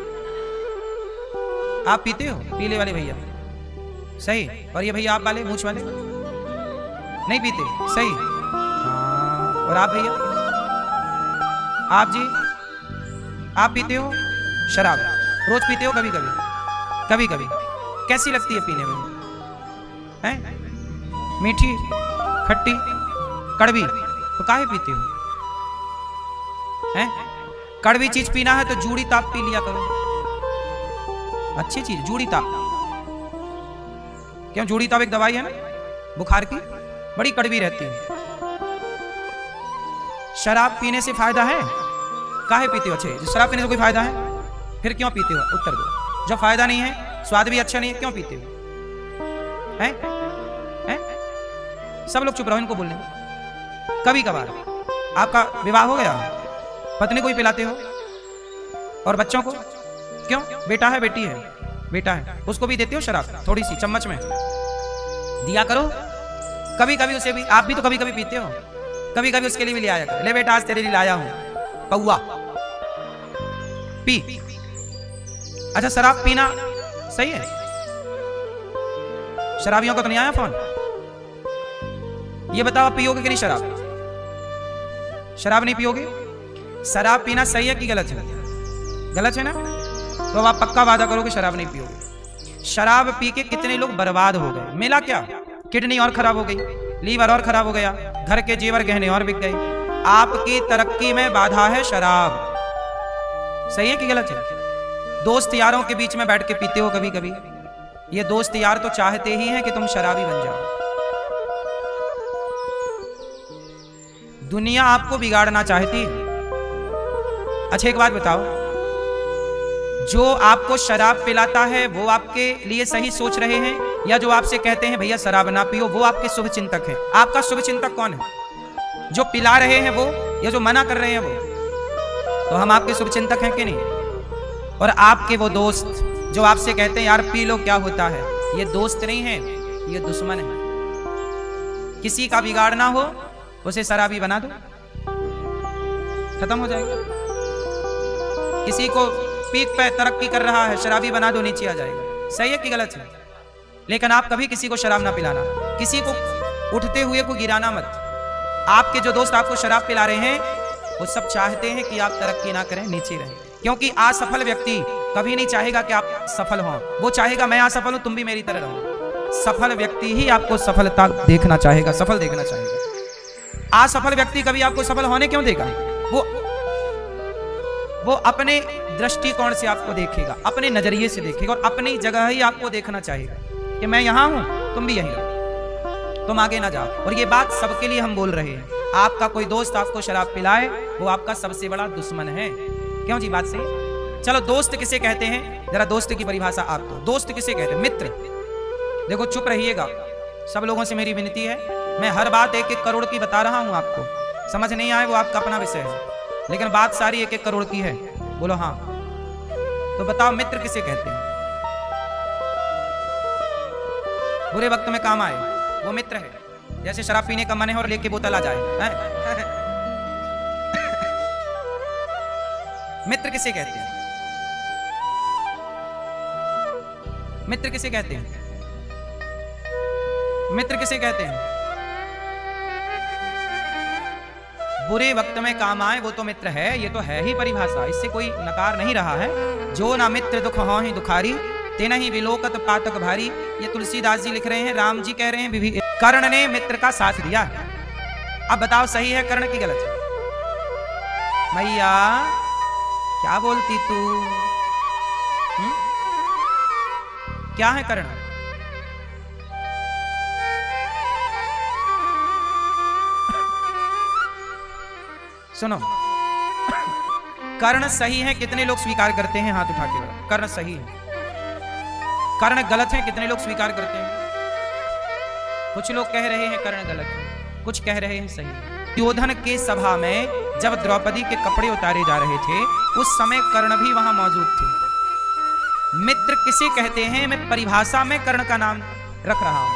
आप पीते हो? पीले वाले भैया सही। और ये भैया आप वाले मूछ वाले नहीं पीते? सही। हाँ। और आप भैया? आप जी, आप पीते हो शराब? रोज पीते हो? कभी कभी? कभी कभी। कैसी लगती है पीने में? हैं? मीठी, खट्टी, कड़वी? तो काहे पीते हो? हैं? कड़वी चीज पीना है तो जूड़ी ताप पी लिया करो। अच्छी चीज जूड़ी ताप। क्यों? जूड़ी ताप एक दवाई है ना बुखार की, बड़ी कड़वी रहती है। शराब पीने से फायदा है? काहे पीते हो? अच्छे, शराब पीने से कोई फायदा है? फिर क्यों पीते हो? उत्तर दो। जब फायदा नहीं है, स्वाद भी अच्छा नहीं है, क्यों पीते हो? हैं? हैं? सब लोग चुप रहो, इनको बोलने। कभी कभार आपका विवाह हो गया, पत्नी को ही पिलाते हो और बच्चों को? क्यों? बेटा है, बेटी है, बेटा है, उसको भी देते हो शराब? थोड़ी सी चम्मच में दिया करो। कभी कभी उसे भी, आप भी तो कभी कभी पीते हो, कभी कभी उसके लिए भी ले आया करो। ले बेटा आज तेरे लिए लाया हूं पौआ, पी। अच्छा शराब पीना सही है? शराबियों को तो नहीं आया फोन? ये बताओ पियोगे कि नहीं शराब? शराब नहीं पियोगे? शराब पीना सही है कि गलत है? गलत है ना? तो अब आप पक्का वादा करो कि शराब नहीं पियोगे। शराब पी के कितने लोग बर्बाद हो गए। मिला क्या? किडनी और खराब हो गई, लीवर और खराब हो गया, घर के जेवर गहने और बिक गए। आपकी तरक्की में बाधा है शराब। सही है कि गलत है? दोस्त यारों के बीच में बैठ के पीते हो कभी कभी। ये दोस्त यार तो चाहते ही हैं कि तुम शराबी बन जाओ। दुनिया आपको बिगाड़ना चाहती है। अच्छा एक बात बताओ, जो आपको शराब पिलाता है वो आपके लिए सही सोच रहे हैं, या जो आपसे कहते हैं भैया शराब ना पियो वो आपके शुभ चिंतक हैं? आपका शुभ चिंतक कौन है? जो पिला रहे हैं वो, या जो मना कर रहे हैं वो? तो हम आपके शुभ चिंतक हैं कि नहीं? और आपके वो दोस्त जो आपसे कहते हैं यार पी लो क्या होता है, ये दोस्त नहीं है, ये दुश्मन है। किसी का बिगाड़ना हो उसे शराबी बना दो, खत्म हो जाएगा। किसी को पीक पे तरक्की कर रहा है, शराबी बना दो, नीचे आ जाएगा। सही है कि गलत है? लेकिन आप कभी किसी को शराब ना पिलाना, किसी को उठते हुए को गिराना मत। आपके जो दोस्त आपको शराब पिला रहे हैं वो सब चाहते हैं कि आप तरक्की ना करें, नीचे रहें। क्योंकि असफल व्यक्ति कभी नहीं चाहेगा कि आप सफल हो, वो चाहेगा मैं असफल हूं तुम भी मेरी तरह रहो। सफल व्यक्ति ही आपको सफलता देखना चाहेगा, सफल देखना चाहेगा। असफल व्यक्ति कभी आपको सफल होने क्यों देगा? वो अपने दृष्टिकोण से आपको देखेगा, अपने नजरिए से देखेगा और अपनी जगह ही आपको देखना चाहेगा कि मैं यहां हूं, तुम भी यहीं रहो, तुम आगे ना जाओ। और ये बात सबके लिए हम बोल रहे हैं। आपका कोई दोस्त आपको शराब पिलाए, वो आपका सबसे बड़ा दुश्मन है। क्यों जी? बात सही। चलो दोस्त किसे कहते हैं, जरा दोस्त की परिभाषा आप दो। दोस्त किसे कहते हैं? मित्र। देखो चुप रहिएगा, सब लोगों से मेरी विनती है, मैं हर बात 1-1 करोड़ की बता रहा हूं आपको, समझ नहीं आए वो आपका अपना विषय है, लेकिन बात सारी 1-1 करोड़ की है। बोलो हाँ। तो बताओ मित्र किसे कहते हैं? बुरे वक्त में काम आए वो मित्र है। जैसे शराब पीने का मन है और लेके बोतल आ जाए, मित्र किसे कहते हैं? मित्र किसे कहते हैं? मित्र किसे कहते हैं? बुरे वक्त में काम आए वो तो मित्र है, ये तो है ही परिभाषा, इससे कोई नकार नहीं रहा है। जो ना मित्र दुख हो ही दुखारी, तेना ही विलोकत पातक भारी। ये तुलसीदास जी लिख रहे हैं, राम जी कह रहे हैं कर्ण ने मित्र का साथ दिया। अब बताओ सही है कर्ण की गलत है? मैया क्या बोलती तू? क्या है कर्ण? सुनो, कर्ण सही है कितने लोग स्वीकार करते हैं? हाथ उठा के बताओ। कर्ण सही है। कर्ण गलत है कितने लोग स्वीकार करते हैं? कुछ लोग कह रहे हैं कर्ण गलत है, कुछ कह रहे हैं सही है। दुर्योधन के सभा में जब द्रौपदी के कपड़े उतारे जा रहे थे, उस समय कर्ण भी वहां मौजूद थे। मित्र किसे कहते हैं? मैं परिभाषा में कर्ण का नाम रख रहा हूं।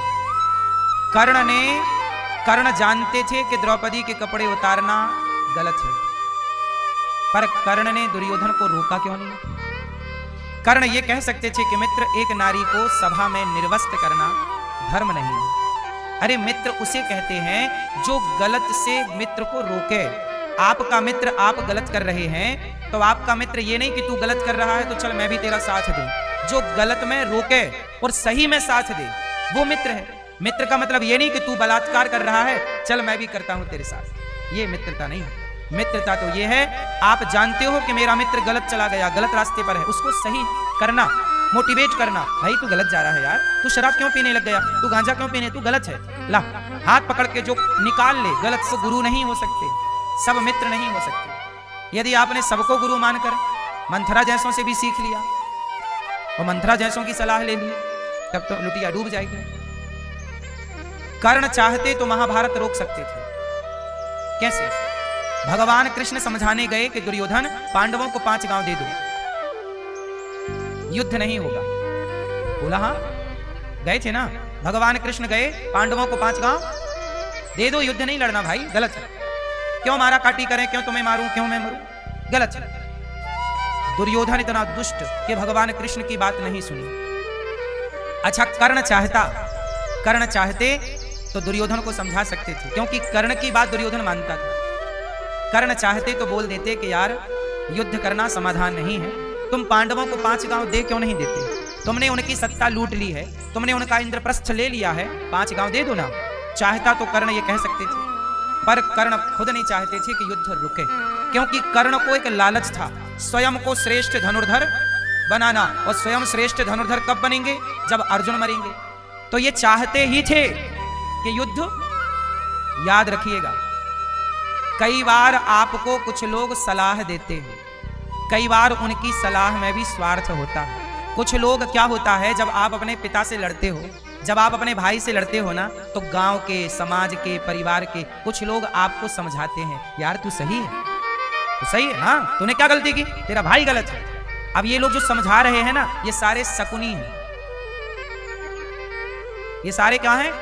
कर्ण जानते थे कि द्रौपदी के कपड़े उतारना गलत है, पर कर्ण ने दुर्योधन को रोका क्यों नहीं? कर्ण ये कह सकते थे कि मित्र, एक नारी को सभा में निर्वस्त्र करना धर्म नहीं है। अरे मित्र उसे कहते हैं जो गलत से मित्र को रोके। आपका मित्र आप गलत कर रहे हैं तो आपका मित्र ये नहीं कि तू गलत कर रहा है तो चल मैं भी तेरा साथ दूं। जो गलत में रोके और सही में साथ दे वो मित्र है। मित्र का मतलब ये नहीं कि तू बलात्कार कर रहा है, चल मैं भी करता हूं तेरे साथ। ये मित्रता नहीं है। मित्रता तो ये है, आप जानते हो कि मेरा मित्र गलत चला गया, गलत रास्ते पर है, उसको सही करना, मोटिवेट करना। भाई तू गलत जा रहा है यार, तू शराब क्यों पीने लग गया, तू गांजा क्यों पीने, तू गलत है, ला हाथ पकड़ के जो निकाल ले। गलत से गुरु नहीं हो सकते, सब मित्र नहीं हो सकते। यदि आपने सबको गुरु मानकर मंथरा जैसों से भी सीख लिया और मंथरा जैसों की सलाह ले ली, तब तो लुटिया डूब जाएगी। कर्ण चाहते तो महाभारत रोक सकते थे। कैसे? भगवान कृष्ण समझाने गए कि दुर्योधन पांडवों को 5 गांव दे दो, युद्ध नहीं होगा। बोला हाँ, गए थे ना भगवान कृष्ण, गए पांडवों को 5 गांव दे दो, युद्ध नहीं लड़ना। भाई गलत है, क्यों मारा काटी करें, क्यों तुम्हें मारूं, क्यों मैं मरूं, गलत है। दुर्योधन इतना दुष्ट कि भगवान कृष्ण की बात नहीं सुनी। अच्छा, कर्ण चाहते तो दुर्योधन को समझा सकते थे, क्योंकि कर्ण की बात दुर्योधन मानता था। कर्ण चाहते तो बोल देते कि यार युद्ध करना समाधान नहीं है, तुम पांडवों को 5 गांव दे क्यों नहीं देते, तुमने उनकी सत्ता लूट ली है, तुमने उनका इंद्रप्रस्थ ले लिया है, 5 गांव दे दो ना। चाहता तो कर्ण ये कह सकते थे, पर कर्ण खुद नहीं चाहते थे कि युद्ध रुके, क्योंकि कर्ण को एक लालच था स्वयं को श्रेष्ठ धनुर्धर बनाना। और स्वयं श्रेष्ठ धनुर्धर कब बनेंगे? जब अर्जुन मरेंगे। तो ये चाहते ही थे कि युद्ध, याद रखिएगा, कई बार आपको कुछ लोग सलाह देते हैं, कई बार उनकी सलाह में भी स्वार्थ होता है। कुछ लोग क्या होता है, जब आप अपने पिता से लड़ते हो, जब आप अपने भाई से लड़ते हो ना, तो गांव के, समाज के, परिवार के कुछ लोग आपको समझाते हैं, यार तू सही है, तू सही है, हाँ तूने क्या गलती की, तेरा भाई गलत है। अब ये लोग जो समझा रहे हैं ना, ये सारे शकुनी हैं। ये सारे क्या हैं?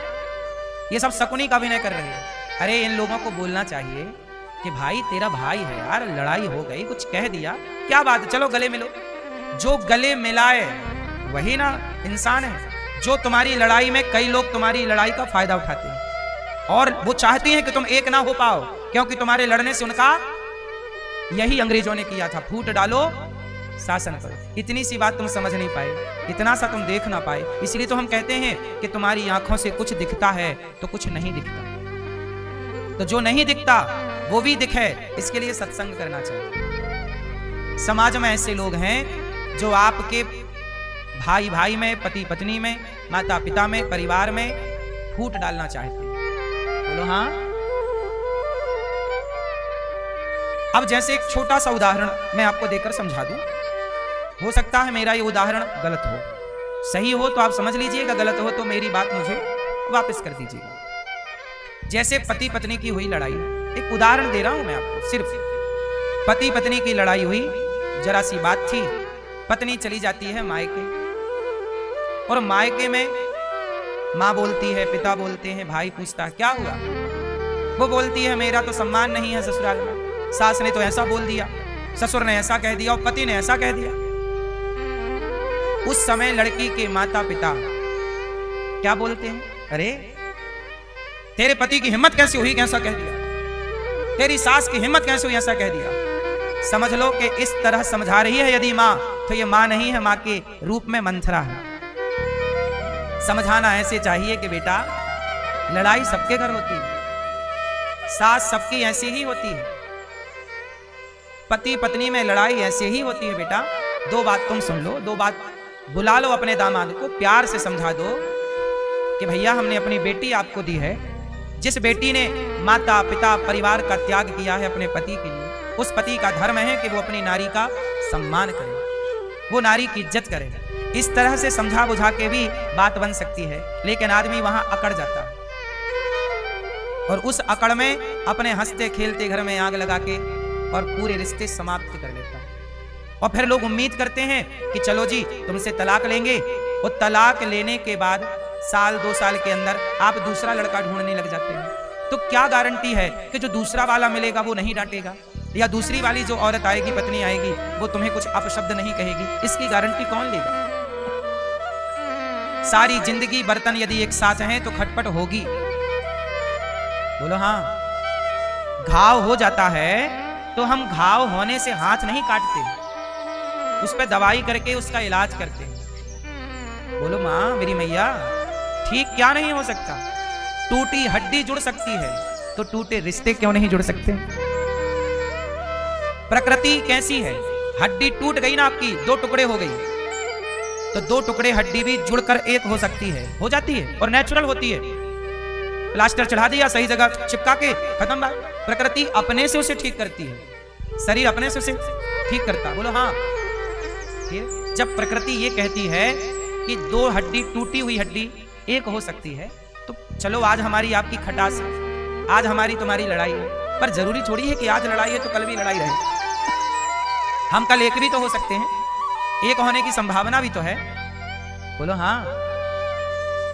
ये सब शकुनी का अभिनय कर रहे हैं। अरे इन लोगों को बोलना चाहिए कि भाई तेरा भाई है यार, लड़ाई हो गई, कुछ कह दिया, क्या बात है, चलो गले मिलो। जो गले मिलाए वही ना इंसान है। जो तुम्हारी लड़ाई में, कई लोग तुम्हारी लड़ाई का फायदा उठाते हैं और वो चाहती हैं कि तुम एक ना हो पाओ, क्योंकि तुम्हारे लड़ने से उनका, यही अंग्रेजों ने किया था, फूट डालो शासन करो। इतनी सी बात तुम समझ नहीं पाए, इतना सा तुम देख ना पाए, इसलिए तो हम कहते हैं कि तुम्हारी आंखों से कुछ दिखता है तो कुछ नहीं दिखता। तो जो नहीं दिखता वो भी दिखे, इसके लिए सत्संग करना चाहिए। समाज में ऐसे लोग हैं जो आपके भाई भाई में, पति पत्नी में, माता पिता में, परिवार में फूट डालना चाहते हैं। बोलो हाँ। अब जैसे एक छोटा सा उदाहरण मैं आपको देकर समझा दूं। हो सकता है मेरा ये उदाहरण गलत हो, सही हो तो आप समझ लीजिएगा, गलत हो तो मेरी बात मुझे वापस कर दीजिएगा। जैसे पति पत्नी की हुई लड़ाई, एक उदाहरण दे रहा हूं मैं आपको, सिर्फ पति पत्नी की लड़ाई हुई, जरा सी बात थी, पत्नी चली जाती है मायके, और मायके में माँ बोलती है, पिता बोलते हैं, भाई पूछता है क्या हुआ, वो बोलती है मेरा तो सम्मान नहीं है ससुराल में, सास ने तो ऐसा बोल दिया, ससुर ने ऐसा कह दिया और पति ने ऐसा कह दिया। उस समय लड़की के माता पिता क्या बोलते हैं, अरे तेरे पति की हिम्मत कैसे हुई, कैसा कह दिया, तेरी सास की हिम्मत कैसे हुई, ऐसा कह दिया। समझ लो कि इस तरह समझा रही है यदि माँ, तो ये माँ नहीं है, माँ के रूप में मंथरा है। समझाना ऐसे चाहिए कि बेटा लड़ाई सबके घर होती है, सास सबकी ऐसी ही होती है, पति पत्नी में लड़ाई ऐसे ही होती है। बेटा दो बात तुम सुन लो, दो बात बुला लो अपने दामाद को, प्यार से समझा दो कि भैया हमने अपनी बेटी आपको दी है, जिस बेटी ने माता पिता परिवार का त्याग किया है अपने पति के लिए, उस पति का धर्म है कि वो अपनी नारी का सम्मान करे, वो नारी की इज्जत करे। इस तरह से समझा बुझा के भी बात बन सकती है, लेकिन आदमी वहां अकड़ जाता है और उस अकड़ में अपने हंसते खेलते घर में आग लगा के और पूरे रिश्ते समाप्त कर लेता है। और फिर लोग उम्मीद करते हैं कि चलो जी तुमसे तलाक लेंगे, और तलाक लेने के बाद साल 2 साल के अंदर आप दूसरा लड़का ढूंढने लग जाते हैं। तो क्या गारंटी है कि जो दूसरा वाला मिलेगा वो नहीं डांटेगा, या दूसरी वाली जो औरत आएगी, पत्नी आएगी, वो तुम्हें कुछ अपशब्द नहीं कहेगी? इसकी गारंटी कौन लेगा? सारी जिंदगी बर्तन यदि एक साथ हैं तो खटपट होगी। बोलो हाँ। घाव हो जाता है तो हम घाव होने से हाथ नहीं काटते, उस पर दवाई करके उसका इलाज करते हैं। बोलो माँ मेरी मैया, ठीक क्या नहीं हो सकता? टूटी हड्डी जुड़ सकती है तो टूटे रिश्ते क्यों नहीं जुड़ सकते? प्रकृति कैसी है, हड्डी टूट गई ना आपकी, 2 टुकड़े हो गई, तो 2 टुकड़े हड्डी भी जुड़कर एक हो सकती है, हो जाती है और नेचुरल होती है। प्लास्टर चढ़ा दिया, सही जगह चिपका के, खत्म बात। प्रकृति अपने से उसे ठीक करती है, शरीर अपने से उसे ठीक करता। बोलो हाँ। जब प्रकृति ये कहती है कि 2 हड्डी, टूटी हुई हड्डी एक हो सकती है, तो चलो आज हमारी आपकी खटास है, आज हमारी तुम्हारी लड़ाई है, पर जरूरी थोड़ी है कि आज लड़ाई है तो कल भी लड़ाई रहे। हम कल एक भी तो हो सकते हैं, एक होने की संभावना भी तो है। बोलो हाँ।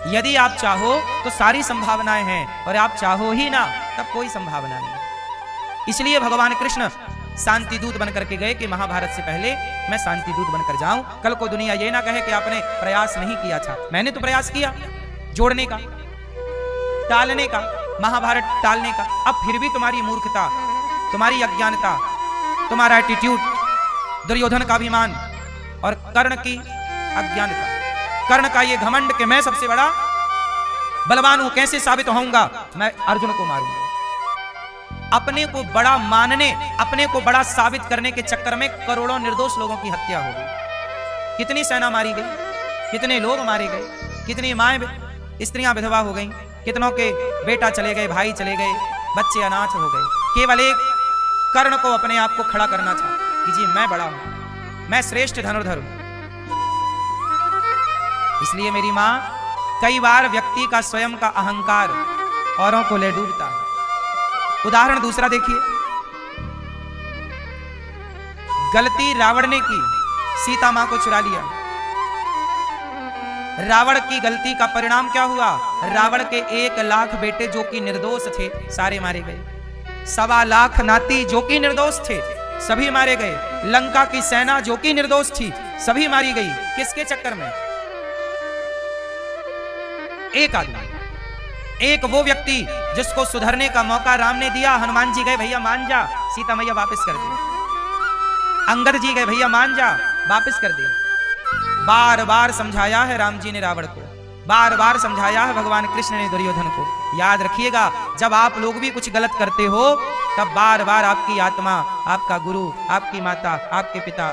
यदि आप चाहो तो सारी संभावनाएं हैं, और आप चाहो ही ना तब कोई संभावना नहीं। इसलिए भगवान कृष्ण शांति दूत बनकर के गए कि महाभारत से पहले मैं शांति दूत बनकर जाऊं, कल को दुनिया ये ना कहे कि आपने प्रयास नहीं किया था। मैंने तो प्रयास किया जोड़ने का, टालने का, महाभारत टालने का। अब फिर भी तुम्हारी मूर्खता, तुम्हारी अज्ञानता, तुम्हारा एटीट्यूड, दुर्योधन का अभिमान और कर्ण की अज्ञानता, कर्ण का ये घमंड कि मैं सबसे बड़ा बलवान हूं, कैसे साबित होऊंगा, मैं अर्जुन को मारूंगा। अपने को बड़ा मानने, अपने को बड़ा साबित करने के चक्कर में करोड़ों निर्दोष लोगों की हत्या हो गई। कितनी सेना मारी गई, कितने लोग मारे गए, कितनी माएं स्त्रियां विधवा हो गईं, कितनों के बेटा चले गए, भाई चले गए, बच्चे अनाथ हो गए। केवल एक कर्ण को अपने आप को खड़ा करना था कि जी मैं बड़ा हूं, मैं श्रेष्ठ धनुर्धर हूं। इसलिए मेरी मां, कई बार व्यक्ति का स्वयं का अहंकार औरों को ले डूबता है। उदाहरण दूसरा देखिए, गलती रावण ने की, सीता मां को चुरा लिया। रावण की गलती का परिणाम क्या हुआ? रावण के 1 लाख बेटे जो कि निर्दोष थे सारे मारे गए, 1.25 लाख नाती जो कि निर्दोष थे सभी मारे गए, लंका की सेना जो कि निर्दोष थी सभी मारी गई। किसके चक्कर में? एक आदमी, एक वो व्यक्ति जिसको सुधरने का मौका राम ने दिया। हनुमान जी गए, भैया मान जा, सीता मैया वापस कर दे। अंगद जी गए, भैया मान जा, वापस कर दिया। बार बार समझाया है राम जी ने रावण को, बार बार समझाया है भगवान कृष्ण ने दुर्योधन को। याद रखिएगा, जब आप लोग भी कुछ गलत करते हो तब बार बार आपकी आत्मा, आपका गुरु, आपकी माता, आपके पिता,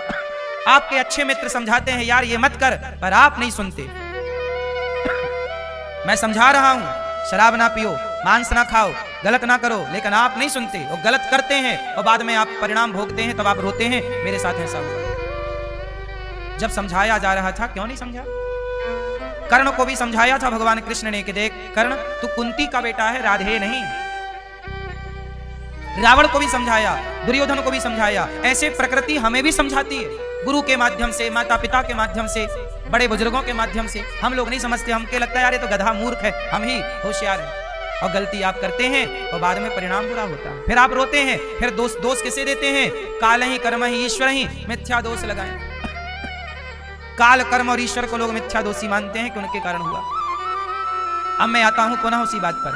आपके अच्छे मित्र समझाते हैं यार ये मत कर, पर आप नहीं सुनते। मैं समझा रहा हूं शराब ना पियो, मांस ना खाओ, गलत ना करो, लेकिन आप नहीं सुनते और गलत करते हैं और बाद में आप परिणाम भोगते हैं, तब आप रोते हैं। मेरे साथ ऐसा हुआ। जब समझाया जा रहा था क्यों नहीं समझा? कर्ण को भी समझाया था भगवान कृष्ण ने कि देख कर्ण, तू कुंती का बेटा है, राधे नहीं। रावण को भी समझाया, दुर्योधन को भी समझाया। ऐसे प्रकृति हमें भी समझाती है, गुरु के माध्यम से, माता पिता के माध्यम से, बड़े बुजुर्गों के माध्यम से। हम लोग नहीं समझते, हमको लगता है यार ये तो गधा मूर्ख है, हम ही होशियार हैं। और गलती आप करते हैं और बाद में परिणाम बुरा होता है, फिर आप रोते हैं। फिर दोष किसे देते हैं? काल ही कर्म ही ईश्वर ही, मिथ्या दोष लगाएं। काल कर्म और ईश्वर को लोग मिथ्या दोषी मानते हैं कि उनके कारण हुआ। अब मैं आता हूं पुनः उसी बात पर।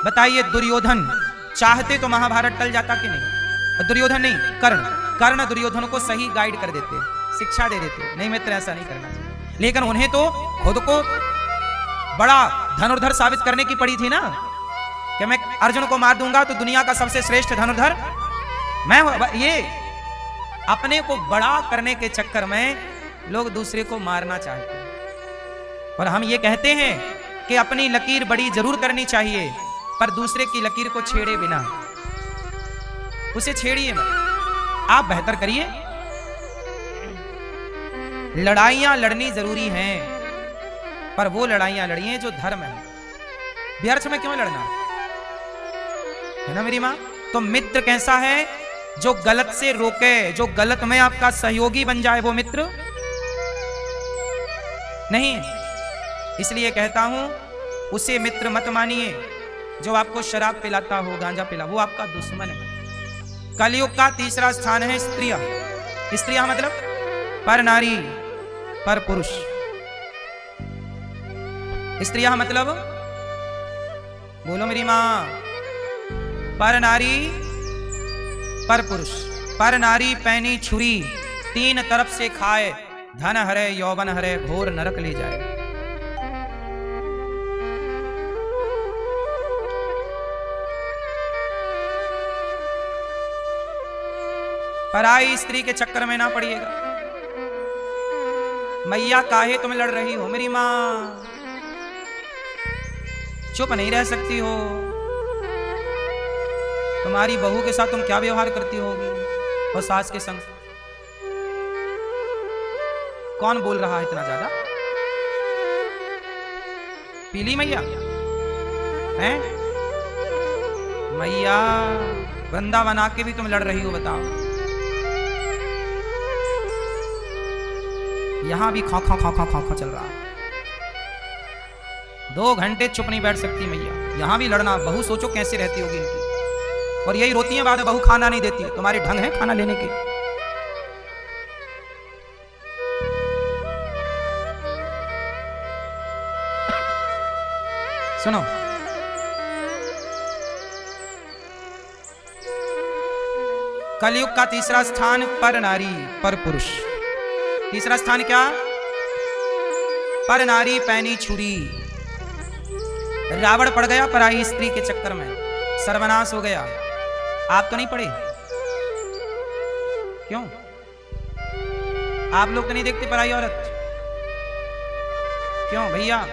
बताइए, दुर्योधन चाहते तो महाभारत टल जाता कि नहीं? दुर्योधन नहीं, कर्ण दुर्योधन को सही गाइड कर देते, शिक्षा दे देते, नहीं मित्र ऐसा नहीं करना चाहिए। लेकिन उन्हें तो खुद को बड़ा धनुर्धर साबित करने की पड़ी थी ना, कि मैं अर्जुन को मार दूंगा तो दुनिया का सबसे श्रेष्ठ धनुर्धर मैं हूं। ये अपने को बड़ा करने के चक्कर में लोग दूसरे को मारना चाहते हैं। और हम ये कहते हैं कि अपनी लकीर बड़ी जरूर करनी चाहिए, पर दूसरे की लकीर को छेड़े बिना, उसे छेड़िए मत, आप बेहतर करिए। लड़ाइयां लड़नी जरूरी हैं, पर वो लड़ाइयां लड़िए जो धर्म है। व्यर्थ में क्यों लड़ना है ना मेरी मां? तो मित्र कैसा है? जो गलत से रोके, जो गलत में आपका सहयोगी बन जाए, वो मित्र नहीं। इसलिए कहता हूं उसे मित्र मत मानिए जो आपको शराब पिलाता हो, गांजा पिला, वो आपका दुश्मन है। कलयुग का तीसरा स्थान है स्त्रियां। स्त्रियां मतलब पर नारी पर पुरुष। स्त्रियां मतलब, बोलो मेरी मां, पर नारी पर पुरुष। पर नारी पैनी छुरी, तीन तरफ से खाए, धन हरे यौवन हरे, घोर नरक ले जाए। पराई स्त्री के चक्कर में ना पड़िएगा। मैया काहे तुम लड़ रही हो मेरी मां? चुप नहीं रह सकती हो। तुम्हारी बहू के साथ तुम क्या व्यवहार करती होगी, और सास के संग? कौन बोल रहा है इतना ज्यादा? पीली मैया हैं? मैया वृंदावन आके भी तुम लड़ रही हो, बताओ। यहां भी खा खा खा खा खा खा चल रहा है। 2 घंटे चुप नहीं बैठ सकती मैया, यहां भी लड़ना। बहू सोचो कैसे रहती होगी इनकी। और यही रोती है बाद में, बहू खाना नहीं देती। तुम्हारे ढंग है खाना लेने के? सुनो, कलयुग का तीसरा स्थान पर नारी पर पुरुष। तीसरा स्थान क्या? पर नारी पैनी छुरी। रावण पड़ गया पराई स्त्री के चक्कर में, सर्वनाश हो गया। आप तो नहीं पड़े? क्यों? आप लोग तो नहीं देखते पराई औरत? क्यों भैया?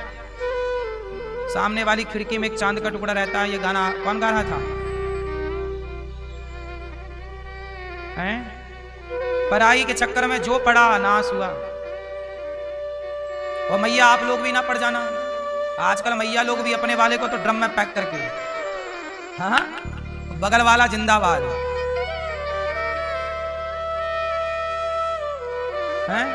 सामने वाली खिड़की में एक चांद का टुकड़ा रहता है, ये गाना कौन गा रहा था? हैं? पराई के चक्कर में जो पड़ा नाश हुआ। और मैया आप लोग भी ना पड़ जाना। आजकल मैया लोग भी अपने वाले को तो ड्रम में पैक करके, हाँ, बगल वाला जिंदाबाद हैं?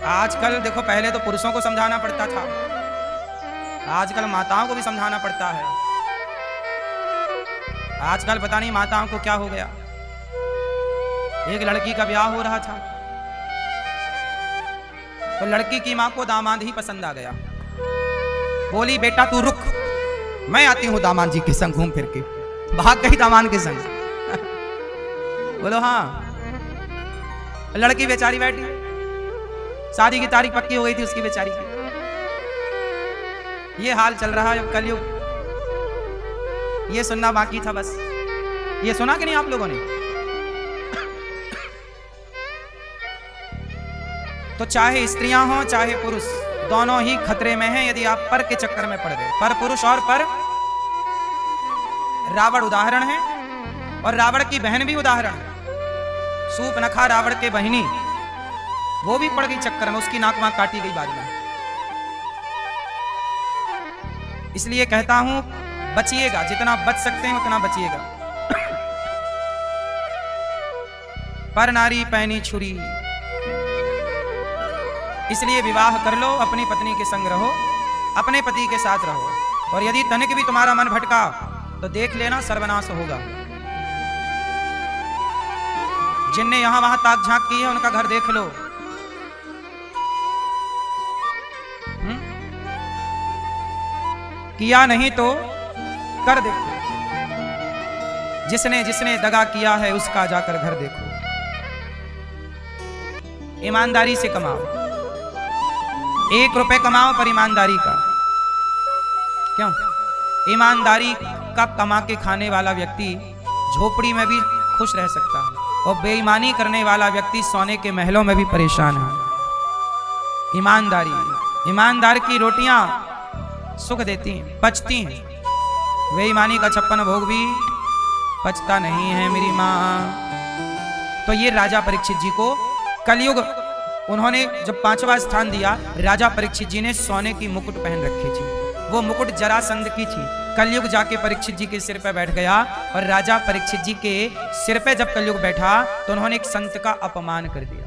आजकल देखो, पहले तो पुरुषों को समझाना पड़ता था, आजकल माताओं को भी समझाना पड़ता है। आजकल पता नहीं माताओं को क्या हो गया। एक लड़की का ब्याह हो रहा था, तो लड़की की मां को दामाद ही पसंद आ गया। बोली बेटा तू रुक, मैं आती हूं दामाद जी के संग घूम फिर के। भाग गई दामाद के संग। बोलो हाँ। लड़की बेचारी बैठी, शादी की तारीख पक्की हो गई थी उसकी बेचारी की। ये हाल चल रहा है अब कलयुग। ये सुनना बाकी था बस। ये सुना कि नहीं आप लोगों ने? तो चाहे स्त्रियां हों चाहे पुरुष, दोनों ही खतरे में हैं यदि आप पर के चक्कर में पड़ गए। पर पुरुष और पर रावण उदाहरण है, और रावण की बहन भी उदाहरण है। सूर्पनखा रावण के बहिनी, वो भी पड़ गई चक्कर में, उसकी नाक वाक काटी गई बाद में। इसलिए कहता हूं बचिएगा, जितना बच सकते हैं उतना बचिएगा। पर नारी पैनी छुरी, इसलिए विवाह कर लो, अपनी पत्नी के संग रहो, अपने पति के साथ रहो। और यदि तनिक भी तुम्हारा मन भटका तो देख लेना सर्वनाश होगा। जिनने यहां वहां ताक झांक की है उनका घर देख लो। किया नहीं तो कर देखो। जिसने जिसने दगा किया है उसका जाकर घर देखो। ईमानदारी से कमाओ, 1 रुपए कमाओ पर ईमानदारी का। क्यों? ईमानदारी का कमा के खाने वाला व्यक्ति झोपड़ी में भी खुश रह सकता है, और बेईमानी करने वाला व्यक्ति सोने के महलों में भी परेशान है। ईमानदार की रोटियां सुख देती हैं, पचती हैं। बेईमानी का 56 भोग भी पचता नहीं है मेरी मां। तो ये राजा परीक्षित जी को कलयुग, उन्होंने जब 5वां स्थान दिया, राजा परीक्षित जी ने सोने की मुकुट पहन रखी थी। वो मुकुट जरासंध की थी। कलयुग जाके परीक्षित जी के सिर पे बैठ गया, और राजा परीक्षित जी के सिर पे जब कलयुग बैठा तो उन्होंने एक संत का अपमान कर दिया।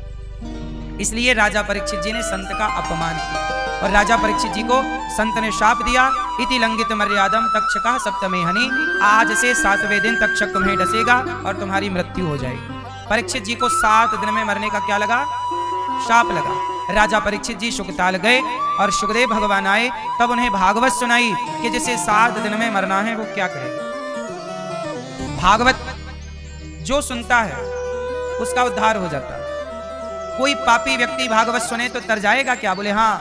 इसलिए राजा परीक्षित जी ने संत का अपमान किया, और राजा परीक्षित जी को संत ने शाप दिया, इति लंघित मर्यादम तक्षका सप्तमे हनि, आज से 7वें दिन तक्षक तुम्हें डसेगा और तुम्हारी मृत्यु हो जाएगी। परीक्षित जी को 7 दिन में मरने का क्या लगा? शाप लगा। राजा परीक्षित जी शुकताल गए और सुखदेव भगवान आए, तब उन्हें भागवत सुनाई कि जिसे 7 दिन में मरना है वो क्या करेगा। भागवत जो सुनता है उसका उद्धार हो जाता है। कोई पापी व्यक्ति भागवत सुने तो तर जाएगा क्या? बोले हाँ।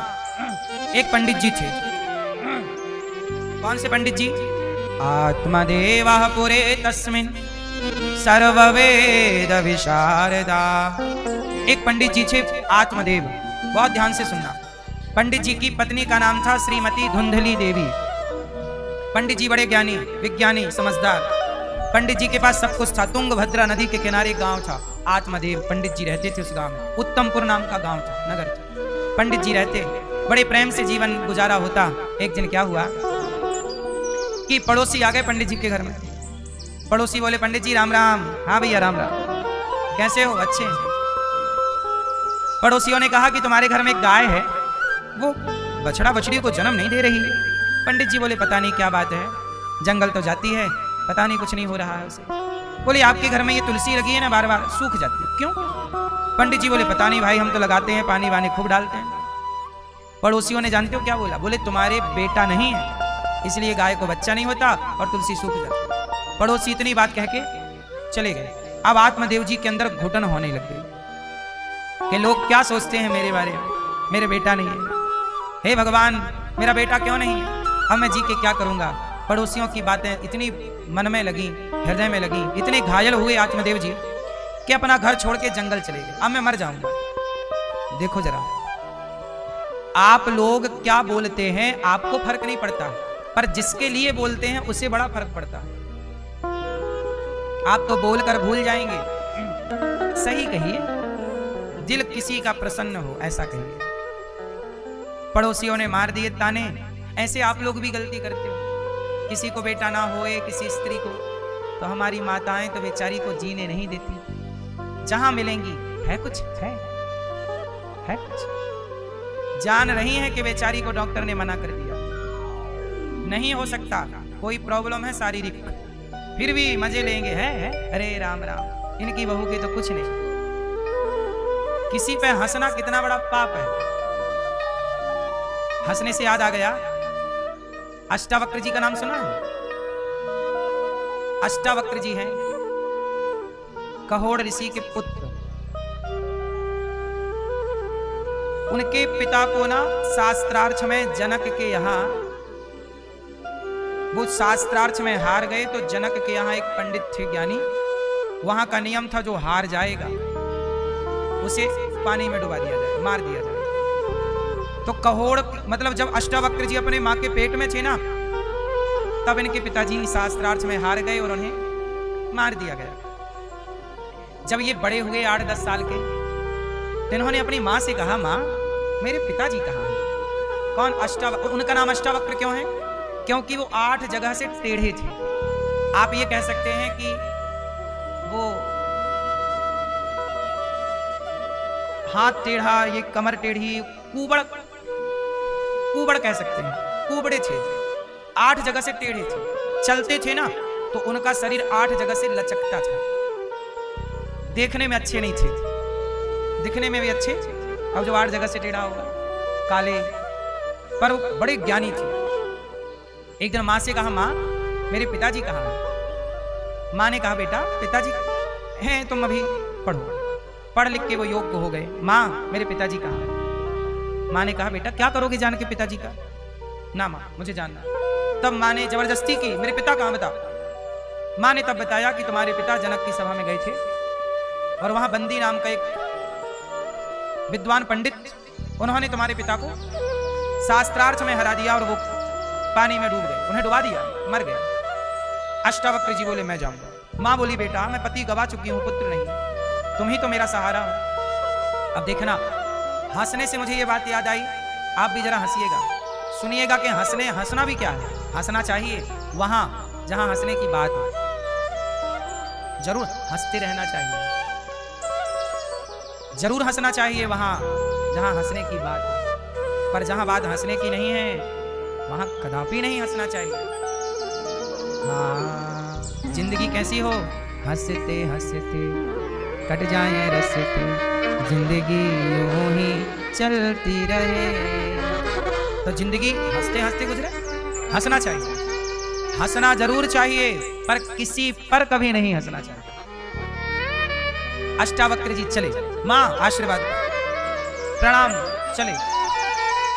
एक पंडित जी थे। कौन से पंडित जी? आत्मदेवा पुरे तस्मिन् सर्ववेद विशारदा। एक पंडित जी थे आत्मदेव, बहुत ध्यान से सुनना। पंडित जी की पत्नी का नाम था श्रीमती धुंधली देवी। पंडित जी बड़े ज्ञानी, विज्ञानी, समझदार। पंडित जी के पास सब कुछ था। तुंगभद्रा नदी के किनारे गांव था। आत्मदेव पंडित जी रहते थे उस गांव में। उत्तमपुर नाम का गांव था, नगर था। पंडित जी रहते, बड़े प्रेम से जीवन गुजारा होता। एक दिन क्या हुआ कि पड़ोसी आ गए पंडित जी के घर में। पड़ोसी बोले, पंडित जी राम राम। हाँ भैया राम राम, कैसे हो? अच्छे हैं। पड़ोसियों ने कहा कि तुम्हारे घर में एक गाय है, वो बछड़ा बछड़ी को जन्म नहीं दे रही है। पंडित जी बोले, पता नहीं क्या बात है, जंगल तो जाती है, पता नहीं कुछ नहीं हो रहा है उसे। बोले, आपके घर में ये तुलसी लगी है ना, बार बार सूख जाती है, क्यों? पंडित जी बोले, पता नहीं भाई, हम तो लगाते हैं, पानी वानी खूब डालते हैं। पड़ोसियों ने जानते हो क्या बोला? बोले, तुम्हारे बेटा नहीं है इसलिए गाय को बच्चा नहीं होता और तुलसी सूख जाती। पड़ोसी इतनी बात कह के चले गए। अब आत्मदेव जी के अंदर घुटन होने लग गई कि लोग क्या सोचते हैं मेरे बारे में, मेरे बेटा नहीं है। हे भगवान, मेरा बेटा क्यों नहीं है? अब मैं जी के क्या करूंगा? पड़ोसियों की बातें इतनी मन में लगी, हृदय में लगी, इतने घायल हुए आत्मदेव जी कि अपना घर छोड़ के जंगल चले गए। अब मैं मर जाऊंगा। देखो जरा, आप लोग क्या बोलते हैं आपको फर्क नहीं पड़ता, पर जिसके लिए बोलते हैं उसे बड़ा फर्क पड़ता है। आप तो बोलकर भूल जाएंगे। सही कहिए, दिल किसी का प्रसन्न हो ऐसा कहिए। पड़ोसियों ने मार दिए ताने। ऐसे आप लोग भी गलती करते हो। किसी को बेटा ना होए, किसी स्त्री को, तो हमारी माताएं तो बेचारी को जीने नहीं देती। जहां मिलेंगी है कुछ, है कुछ। जान रही है कि बेचारी को डॉक्टर ने मना कर दिया, नहीं हो सकता, कोई प्रॉब्लम है शारीरिक, फिर भी मजे लेंगे। है अरे राम राम, इनकी बहू के तो कुछ नहीं। किसी पे हंसना कितना बड़ा पाप है। हंसने से याद आ गया, अष्टावक्र जी का नाम सुना है? अष्टावक्र जी हैं, कहोड़ ऋषि के पुत्र, उनके पिता को ना शास्त्रार्थ में जनक के यहाँ, वो शास्त्रार्थ में हार गए तो जनक के यहाँ एक पंडित थे ज्ञानी, वहां का नियम था जो हार जाएगा उसे पानी में डुबा दिया जाए, मार दिया जाए। तो कहोड़ मतलब जब अष्टावक्र जी अपने मां के पेट में थे ना, तब इनके पिताजी शास्त्रार्थ में हार गए और उन्हें मार दिया गया। जब ये बड़े हुए 8-10 साल के, तो इन्होंने अपनी मां से कहा, मां मेरे पिताजी कहाँ हैं? कौन? अष्टावक्र। उनका नाम अष्टावक्र क्यों है? क्योंकि वो 8 जगह से टेढ़े थे। आप ये कह सकते हैं कि वो हाथ टेढ़ा, ये कमर टेढ़ी, कुबड़ कह सकते हैं, कुबड़े थे, 8 जगह से टेढ़े थे। चलते थे ना तो उनका शरीर 8 जगह से लचकता था। देखने में अच्छे नहीं थे, दिखने में भी अच्छे। अब जो 8 जगह से टेढ़ा होगा, काले, पर वो बड़े ज्ञानी थे। एक दिन माँ से कहा, माँ मेरे पिताजी कहाँ हैं? माँ ने कहा, बेटा पिताजी हैं, तुम अभी पढ़ो, पढ़ लिख के वो योग्य हो गए। माँ मेरे पिताजी कहाँ हैं? माँ ने कहा, बेटा क्या करोगे जान के पिताजी का? ना माँ मुझे जानना। तब माँ ने जबरदस्ती की, मेरे पिता कहाँ बता। माँ ने तब बताया कि तुम्हारे पिता जनक की सभा में गए थे और वहां बंदी नाम का एक विद्वान पंडित, उन्होंने तुम्हारे पिता को शास्त्रार्थ में हरा दिया और वो पानी में डूब गए, उन्हें डुबा दिया, मर गया। अष्टावक्र जी बोले, मैं जाऊंगा। माँ बोली, बेटा मैं पति गवा चुकी हूं, पुत्र नहीं, तुम ही तो मेरा सहारा हो। अब देखना, हंसने से मुझे ये बात याद आई, आप भी जरा हंसिएगा, सुनिएगा कि हंसना भी क्या है। हंसना चाहिए वहां जहां हंसने की बात हो, जरूर हंसते रहना चाहिए, जरूर हंसना चाहिए वहां जहां हंसने की बात हो। पर जहां बात हंसने की नहीं है, वहां कदापि नहीं हंसना चाहिए। हाँ, जिंदगी कैसी हो, हंसते हंसते कट जाए रस्ते, जिंदगी यूं ही चलती रहे। तो जिंदगी हंसते हंसते गुजरे, हंसना चाहिए, हंसना जरूर चाहिए, पर किसी पर कभी नहीं हंसना चाहिए। अष्टावक्र जी चले, माँ आशीर्वाद, प्रणाम, चले।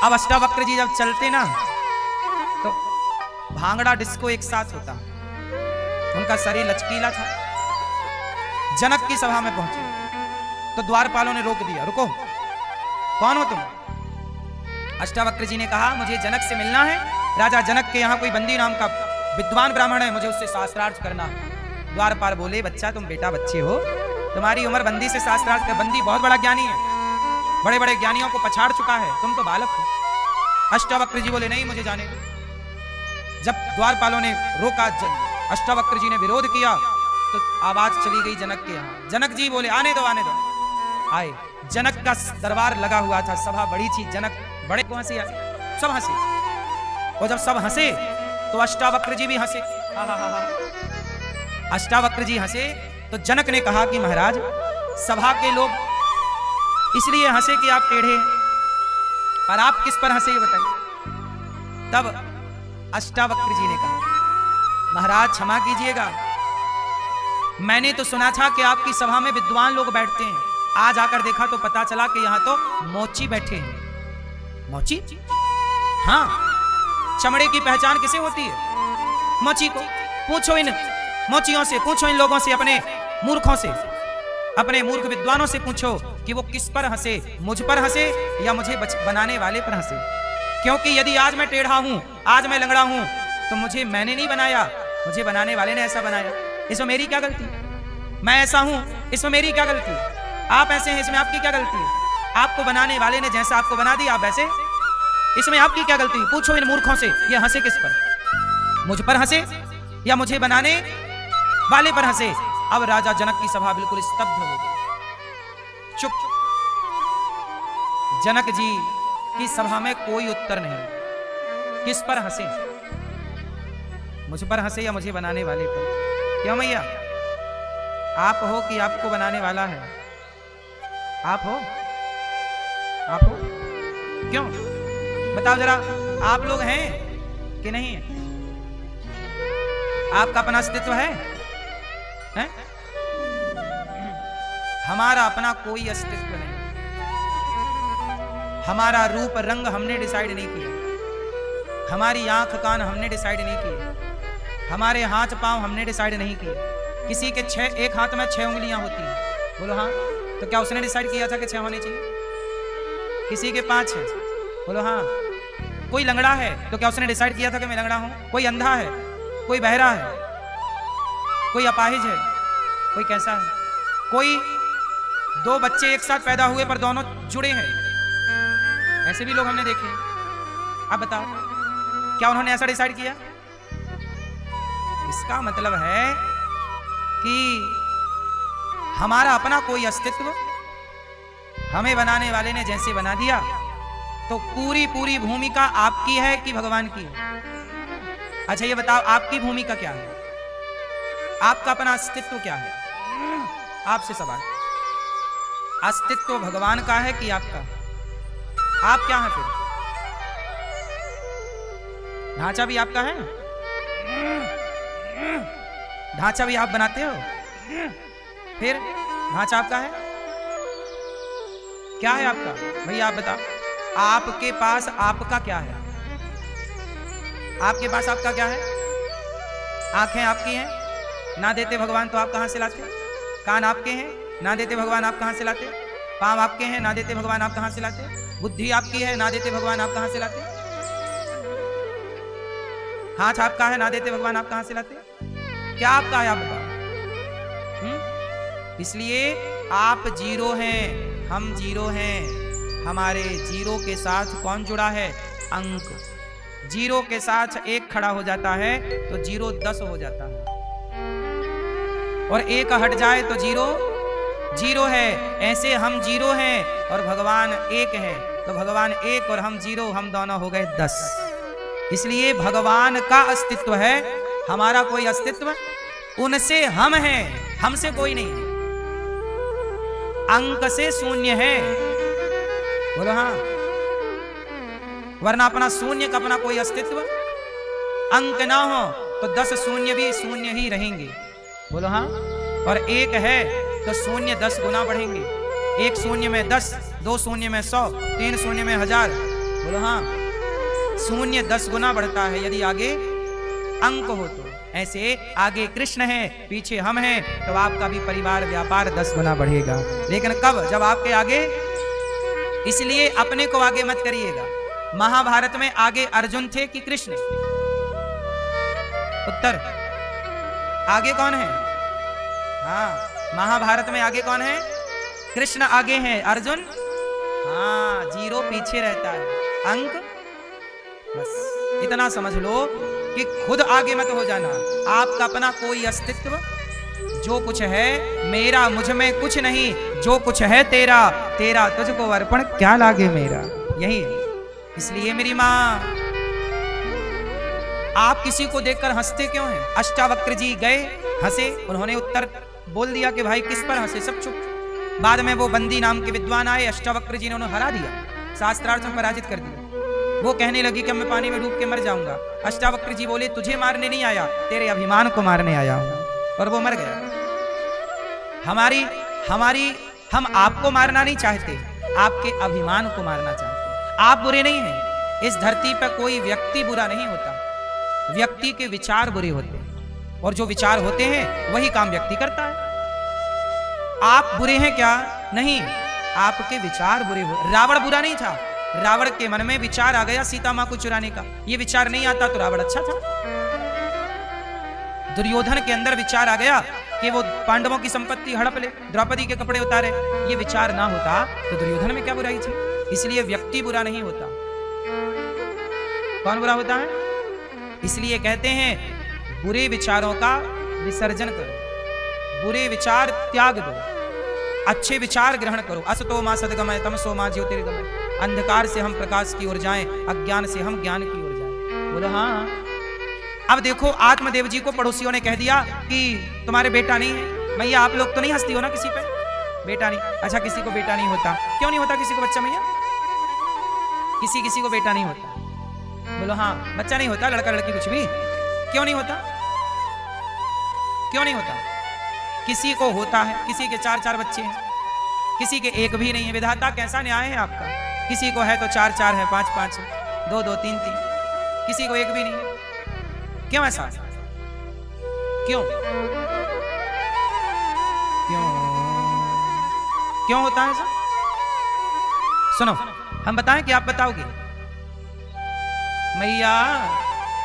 अब अष्टावक्र जी जब चलते ना तो भांगड़ा डिस्को एक साथ होता, उनका शरीर लचकीला था। जनक की सभा में पहुंचे तो द्वारपालों ने रोक दिया, रुको, कौन हो तुम? अष्टावक्र जी ने कहा, मुझे जनक से मिलना है, राजा जनक के यहाँ कोई बंदी नाम का विद्वान ब्राह्मण है, मुझे उससे शास्त्रार्थ करना। द्वारपाल बोले, बच्चा तुम बेटा बच्चे हो, तुम्हारी उम्र बंदी से शास्त्रार्थ कर, बंदी बहुत बड़ा ज्ञानी है, बड़े बड़े ज्ञानियों को पछाड़ चुका है, तुम तो बालक हो। अष्टावक्र जी बोले, नहीं मुझे जाने दो। जब द्वारपालों ने रोका, अष्टावक्र जी ने विरोध किया तो आवाज चली गई जनक के यहाँ। जनक जी बोले, आने दो आने दो। आए, जनक का दरबार लगा हुआ था, सभा बड़ी थी, जनक बड़े को हंसी आई, सब हंसे। और जब सब हंसे तो अष्टावक्र जी भी हंसे। अष्टावक्र जी हंसे तो जनक ने कहा कि महाराज, सभा के लोग इसलिए हंसे कि आप टेढ़े हैं, पर आप किस पर हंसे ये बताइए। तब अष्टावक्र जी ने कहा, महाराज क्षमा कीजिएगा, मैंने तो सुना था कि आपकी सभा में विद्वान लोग बैठते हैं, आज आकर देखा तो पता चला कि यहाँ तो मोची बैठे हैं। मोची? हाँ, चमड़े की पहचान किसे होती है? मोची को। पूछो इन मोचियों से, पूछो इन लोगों से, अपने मूर्खों से, अपने मूर्ख विद्वानों से पूछो कि वो किस पर हंसे, मुझ पर हंसे या मुझे बनाने वाले पर हंसे। क्योंकि यदि आज मैं टेढ़ा हूं, आज मैं लंगड़ा हूं, तो मुझे मैंने नहीं बनाया, मुझे बनाने वाले ने ऐसा बनाया। इसमें मेरी क्या गलती? मैं ऐसा हूं, इसमें मेरी क्या गलती? आप ऐसे हैं, इसमें आपकी क्या गलती है? आपको बनाने वाले ने जैसा आपको बना दिया आप वैसे, इसमें आपकी क्या गलती? पूछो इन मूर्खों से, ये हंसे किस पर? मुझ पर हंसे या मुझे बनाने वाले पर हंसे? अब राजा जनक की सभा बिल्कुल स्तब्ध हो गई, चुप। जनक जी की सभा में कोई उत्तर नहीं। किस पर हंसे? मुझ पर हंसे या मुझे बनाने वाले पर? क्यों मैया, आप हो कि आपको बनाने वाला है? आप हो? आप हो? क्यों बताओ जरा, आप लोग हैं कि नहीं है? आपका अपना अस्तित्व है? हमारा अपना कोई अस्तित्व नहीं। हमारा रूप रंग हमने डिसाइड नहीं किया, हमारी आंख कान हमने डिसाइड नहीं किए, हमारे हाथ पांव हमने डिसाइड नहीं किए। किसी के एक हाथ में 6 उंगलियां होती हैं, बोलो हाँ, तो क्या उसने डिसाइड किया था कि 6 होनी चाहिए? किसी के 5 है, बोलो हाँ। कोई लंगड़ा है तो क्या उसने डिसाइड किया था कि मैं लंगड़ा हूं? कोई अंधा है, कोई बहरा है, कोई अपाहिज है, कोई कैसा है? कोई 2 बच्चे एक साथ पैदा हुए पर दोनों जुड़े हैं, ऐसे भी लोग हमने देखे। अब बताओ, क्या उन्होंने ऐसा डिसाइड किया? इसका मतलब है कि हमारा अपना कोई अस्तित्व, हमें बनाने वाले ने जैसे बना दिया, तो पूरी पूरी भूमिका आपकी है कि भगवान की है? अच्छा ये बताओ, आपकी भूमिका क्या है? आपका अपना अस्तित्व क्या है? आपसे सवाल, अस्तित्व भगवान का है कि आपका? आप क्या हैं फिर? ढांचा भी आपका है? ढांचा भी आप बनाते हो? फिर ढांचा आपका है? क्या है आपका? भैया आप बताओ, आपके पास आपका क्या है? आपके पास आपका क्या है? आंखें आपकी हैं, ना देते भगवान तो आप कहां से लाते? कान आपके हैं, ना देते भगवान आप कहां से लाते? पांव आपके हैं, ना देते भगवान आप कहां से लाते? बुद्धि आपकी है, ना देते भगवान आप कहां से लाते? हाथ आपका है, ना देते भगवान आप कहां से लाते? क्या आपका है आप बताओ? इसलिए आप जीरो हैं, हम जीरो हैं। हमारे जीरो के साथ कौन जुड़ा है? अंक। जीरो के साथ 1 खड़ा हो जाता है तो जीरो 10 हो जाता है, और 1 हट जाए तो जीरो जीरो है। ऐसे हम जीरो हैं और भगवान 1 है, तो भगवान 1 और हम जीरो, हम दोनों हो गए 10। इसलिए भगवान का अस्तित्व है, हमारा कोई अस्तित्व, उनसे हम हैं, हमसे कोई नहीं। अंक से शून्य है, बोलो हाँ, वरना अपना शून्य का अपना कोई अस्तित्व, अंक ना हो तो 10 शून्य भी शून्य ही रहेंगे, बोलो हाँ। और 1 है तो शून्य 10 गुना बढ़ेंगे। 1 शून्य में 10, 2 शून्य में 100, 3 शून्य में 1000, बोलो हाँ। शून्य 10 गुना बढ़ता है यदि आगे अंक हो तो। ऐसे आगे कृष्ण है, पीछे हम हैं, तो आपका भी परिवार व्यापार 10 गुना बढ़ेगा। लेकिन कब? जब आपके आगे। इसलिए अपने को आगे मत करिएगा। महाभारत में आगे अर्जुन थे कि कृष्ण? उत्तर, आगे कौन है? हाँ, महाभारत में आगे कौन है? कृष्ण आगे हैं, अर्जुन हाँ जीरो पीछे रहता है। अंक, बस इतना समझ लो कि खुद आगे मत हो जाना। आपका अपना कोई अस्तित्व, जो कुछ है मेरा, मुझ में कुछ नहीं, जो कुछ है तेरा, तेरा तुझको अर्पण क्या लागे मेरा, यही है। इसलिए मेरी माँ, आप किसी को देखकर हंसते क्यों हैं? अष्टावक्र जी गए, हंसे, उन्होंने उत्तर बोल दिया कि भाई किस पर हंसे, सब चुप। बाद में वो बंदी नाम के विद्वान आए, अष्टावक्र जी ने उन्हें हरा दिया, शास्त्रार्थ में पराजित कर दिया। वो कहने लगी कि मैं पानी में डूब के मर जाऊंगा। अष्टावक्र जी बोले तुझे मारने नहीं आया, तेरे अभिमान को मारने आया हूं, और वो मर गया। हम आपको मारना नहीं चाहते, आपके अभिमान को मारना चाहते। आप बुरे नहीं हैं, इस धरती पर कोई व्यक्ति बुरा नहीं होता, व्यक्ति के विचार बुरे होते हैं, और जो विचार होते हैं वही काम व्यक्ति करता है। आप बुरे हैं क्या? नहीं, आपके विचार बुरे हो। रावण बुरा नहीं था, रावण के मन में विचार आ गया सीता मां को चुराने का। ये विचार नहीं आता तो रावण अच्छा था। दुर्योधन के अंदर विचार आ गया कि वो पांडवों की संपत्ति हड़प ले, द्रौपदी के कपड़े उतारे। ये विचार ना होता तो दुर्योधन में क्या बुराई थी? इसलिए व्यक्ति बुरा नहीं होता। कौन बुरा होता है? इसलिए कहते हैं बुरे विचारों का विसर्जन करो, बुरे विचार त्याग दो, अच्छे विचार ग्रहण करो। असतो मा सद्गमय, तमसो मा ज्योतिर्गमय। अंधकार से हम प्रकाश की ओर जाएं, अज्ञान से हम ज्ञान की ओर जाएं। बोलो हाँ। अब देखो, आत्मदेव जी को पड़ोसियों ने कह दिया कि तुम्हारे बेटा नहीं है। मैया आप लोग तो नहीं हंसती हो ना किसी पे? बेटा नहीं, अच्छा किसी को बेटा नहीं होता। क्यों नहीं होता किसी को बच्चा? मैया किसी को बेटा नहीं होता। बोलो हाँ, बच्चा नहीं होता, लड़का लड़की कुछ भी। क्यों नहीं होता? क्यों नहीं होता? किसी को होता है, किसी के 4-4 बच्चे हैं, किसी के एक भी नहीं है। विधाता कैसा न्याय है आपका, किसी को है तो 4 4 है, 5 5 है, 2 2 3 3, किसी को एक भी नहीं है। क्यों ऐसा, क्यों क्यों क्यों होता है ऐसा? सुनो, हम बताएं कि आप बताओगे? मैया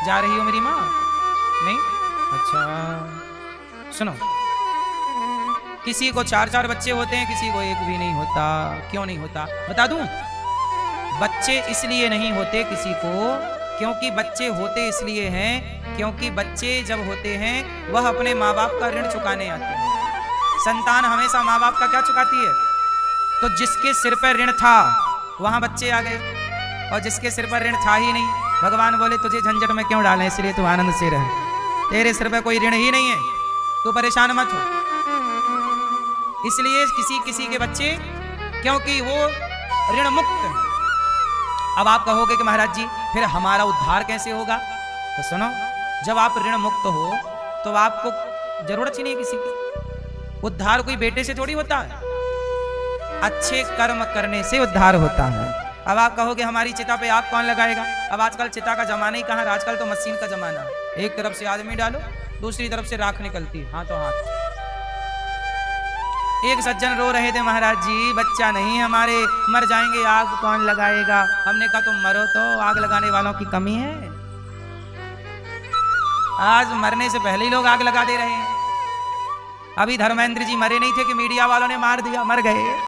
जा रही हो मेरी माँ? नहीं? अच्छा सुनो, किसी को 4 4 बच्चे होते हैं, किसी को एक भी नहीं होता। क्यों नहीं होता बता दूं? बच्चे इसलिए नहीं होते किसी को, क्योंकि बच्चे होते इसलिए हैं क्योंकि बच्चे जब होते हैं वह अपने माँ बाप का ऋण चुकाने आते हैं। संतान हमेशा माँ बाप का क्या चुकाती है? तो जिसके सिर पर ऋण था वहां बच्चे आ गए, और जिसके सिर पर ऋण था ही नहीं, भगवान बोले तुझे झंझट में क्यों डालें, इसलिए तू आनंद से रह, तेरे सिर पर कोई ऋण ही नहीं है, तू परेशान मत हो। इसलिए किसी किसी के बच्चे, क्योंकि वो ऋण मुक्त है। अब आप कहोगे कि महाराज जी फिर हमारा उद्धार कैसे होगा? तो सुनो, जब आप ऋण मुक्त हो तो आपको जरूरत ही नहीं किसी की। उद्धार कोई बेटे से थोड़ी होता है, अच्छे कर्म करने से उद्धार होता है। अब आप कहोगे हमारी चिता पे आग कौन लगाएगा? अब आजकल चिता का जमाना ही कहाँ, आजकल तो मशीन का जमाना है। एक तरफ से आदमी डालो, दूसरी तरफ से राख निकलती है, हाथों हाथ। एक सज्जन रो रहे थे, महाराज जी बच्चा नहीं हमारे, मर जाएंगे, आग कौन लगाएगा? हमने कहा तुम मरो तो आग लगाने वालों की कमी है। आज मरने से पहले ही लोग आग लगा दे रहे हैं। अभी धर्मेंद्र जी मरे नहीं थे कि मीडिया वालों ने मार दिया, मर गए।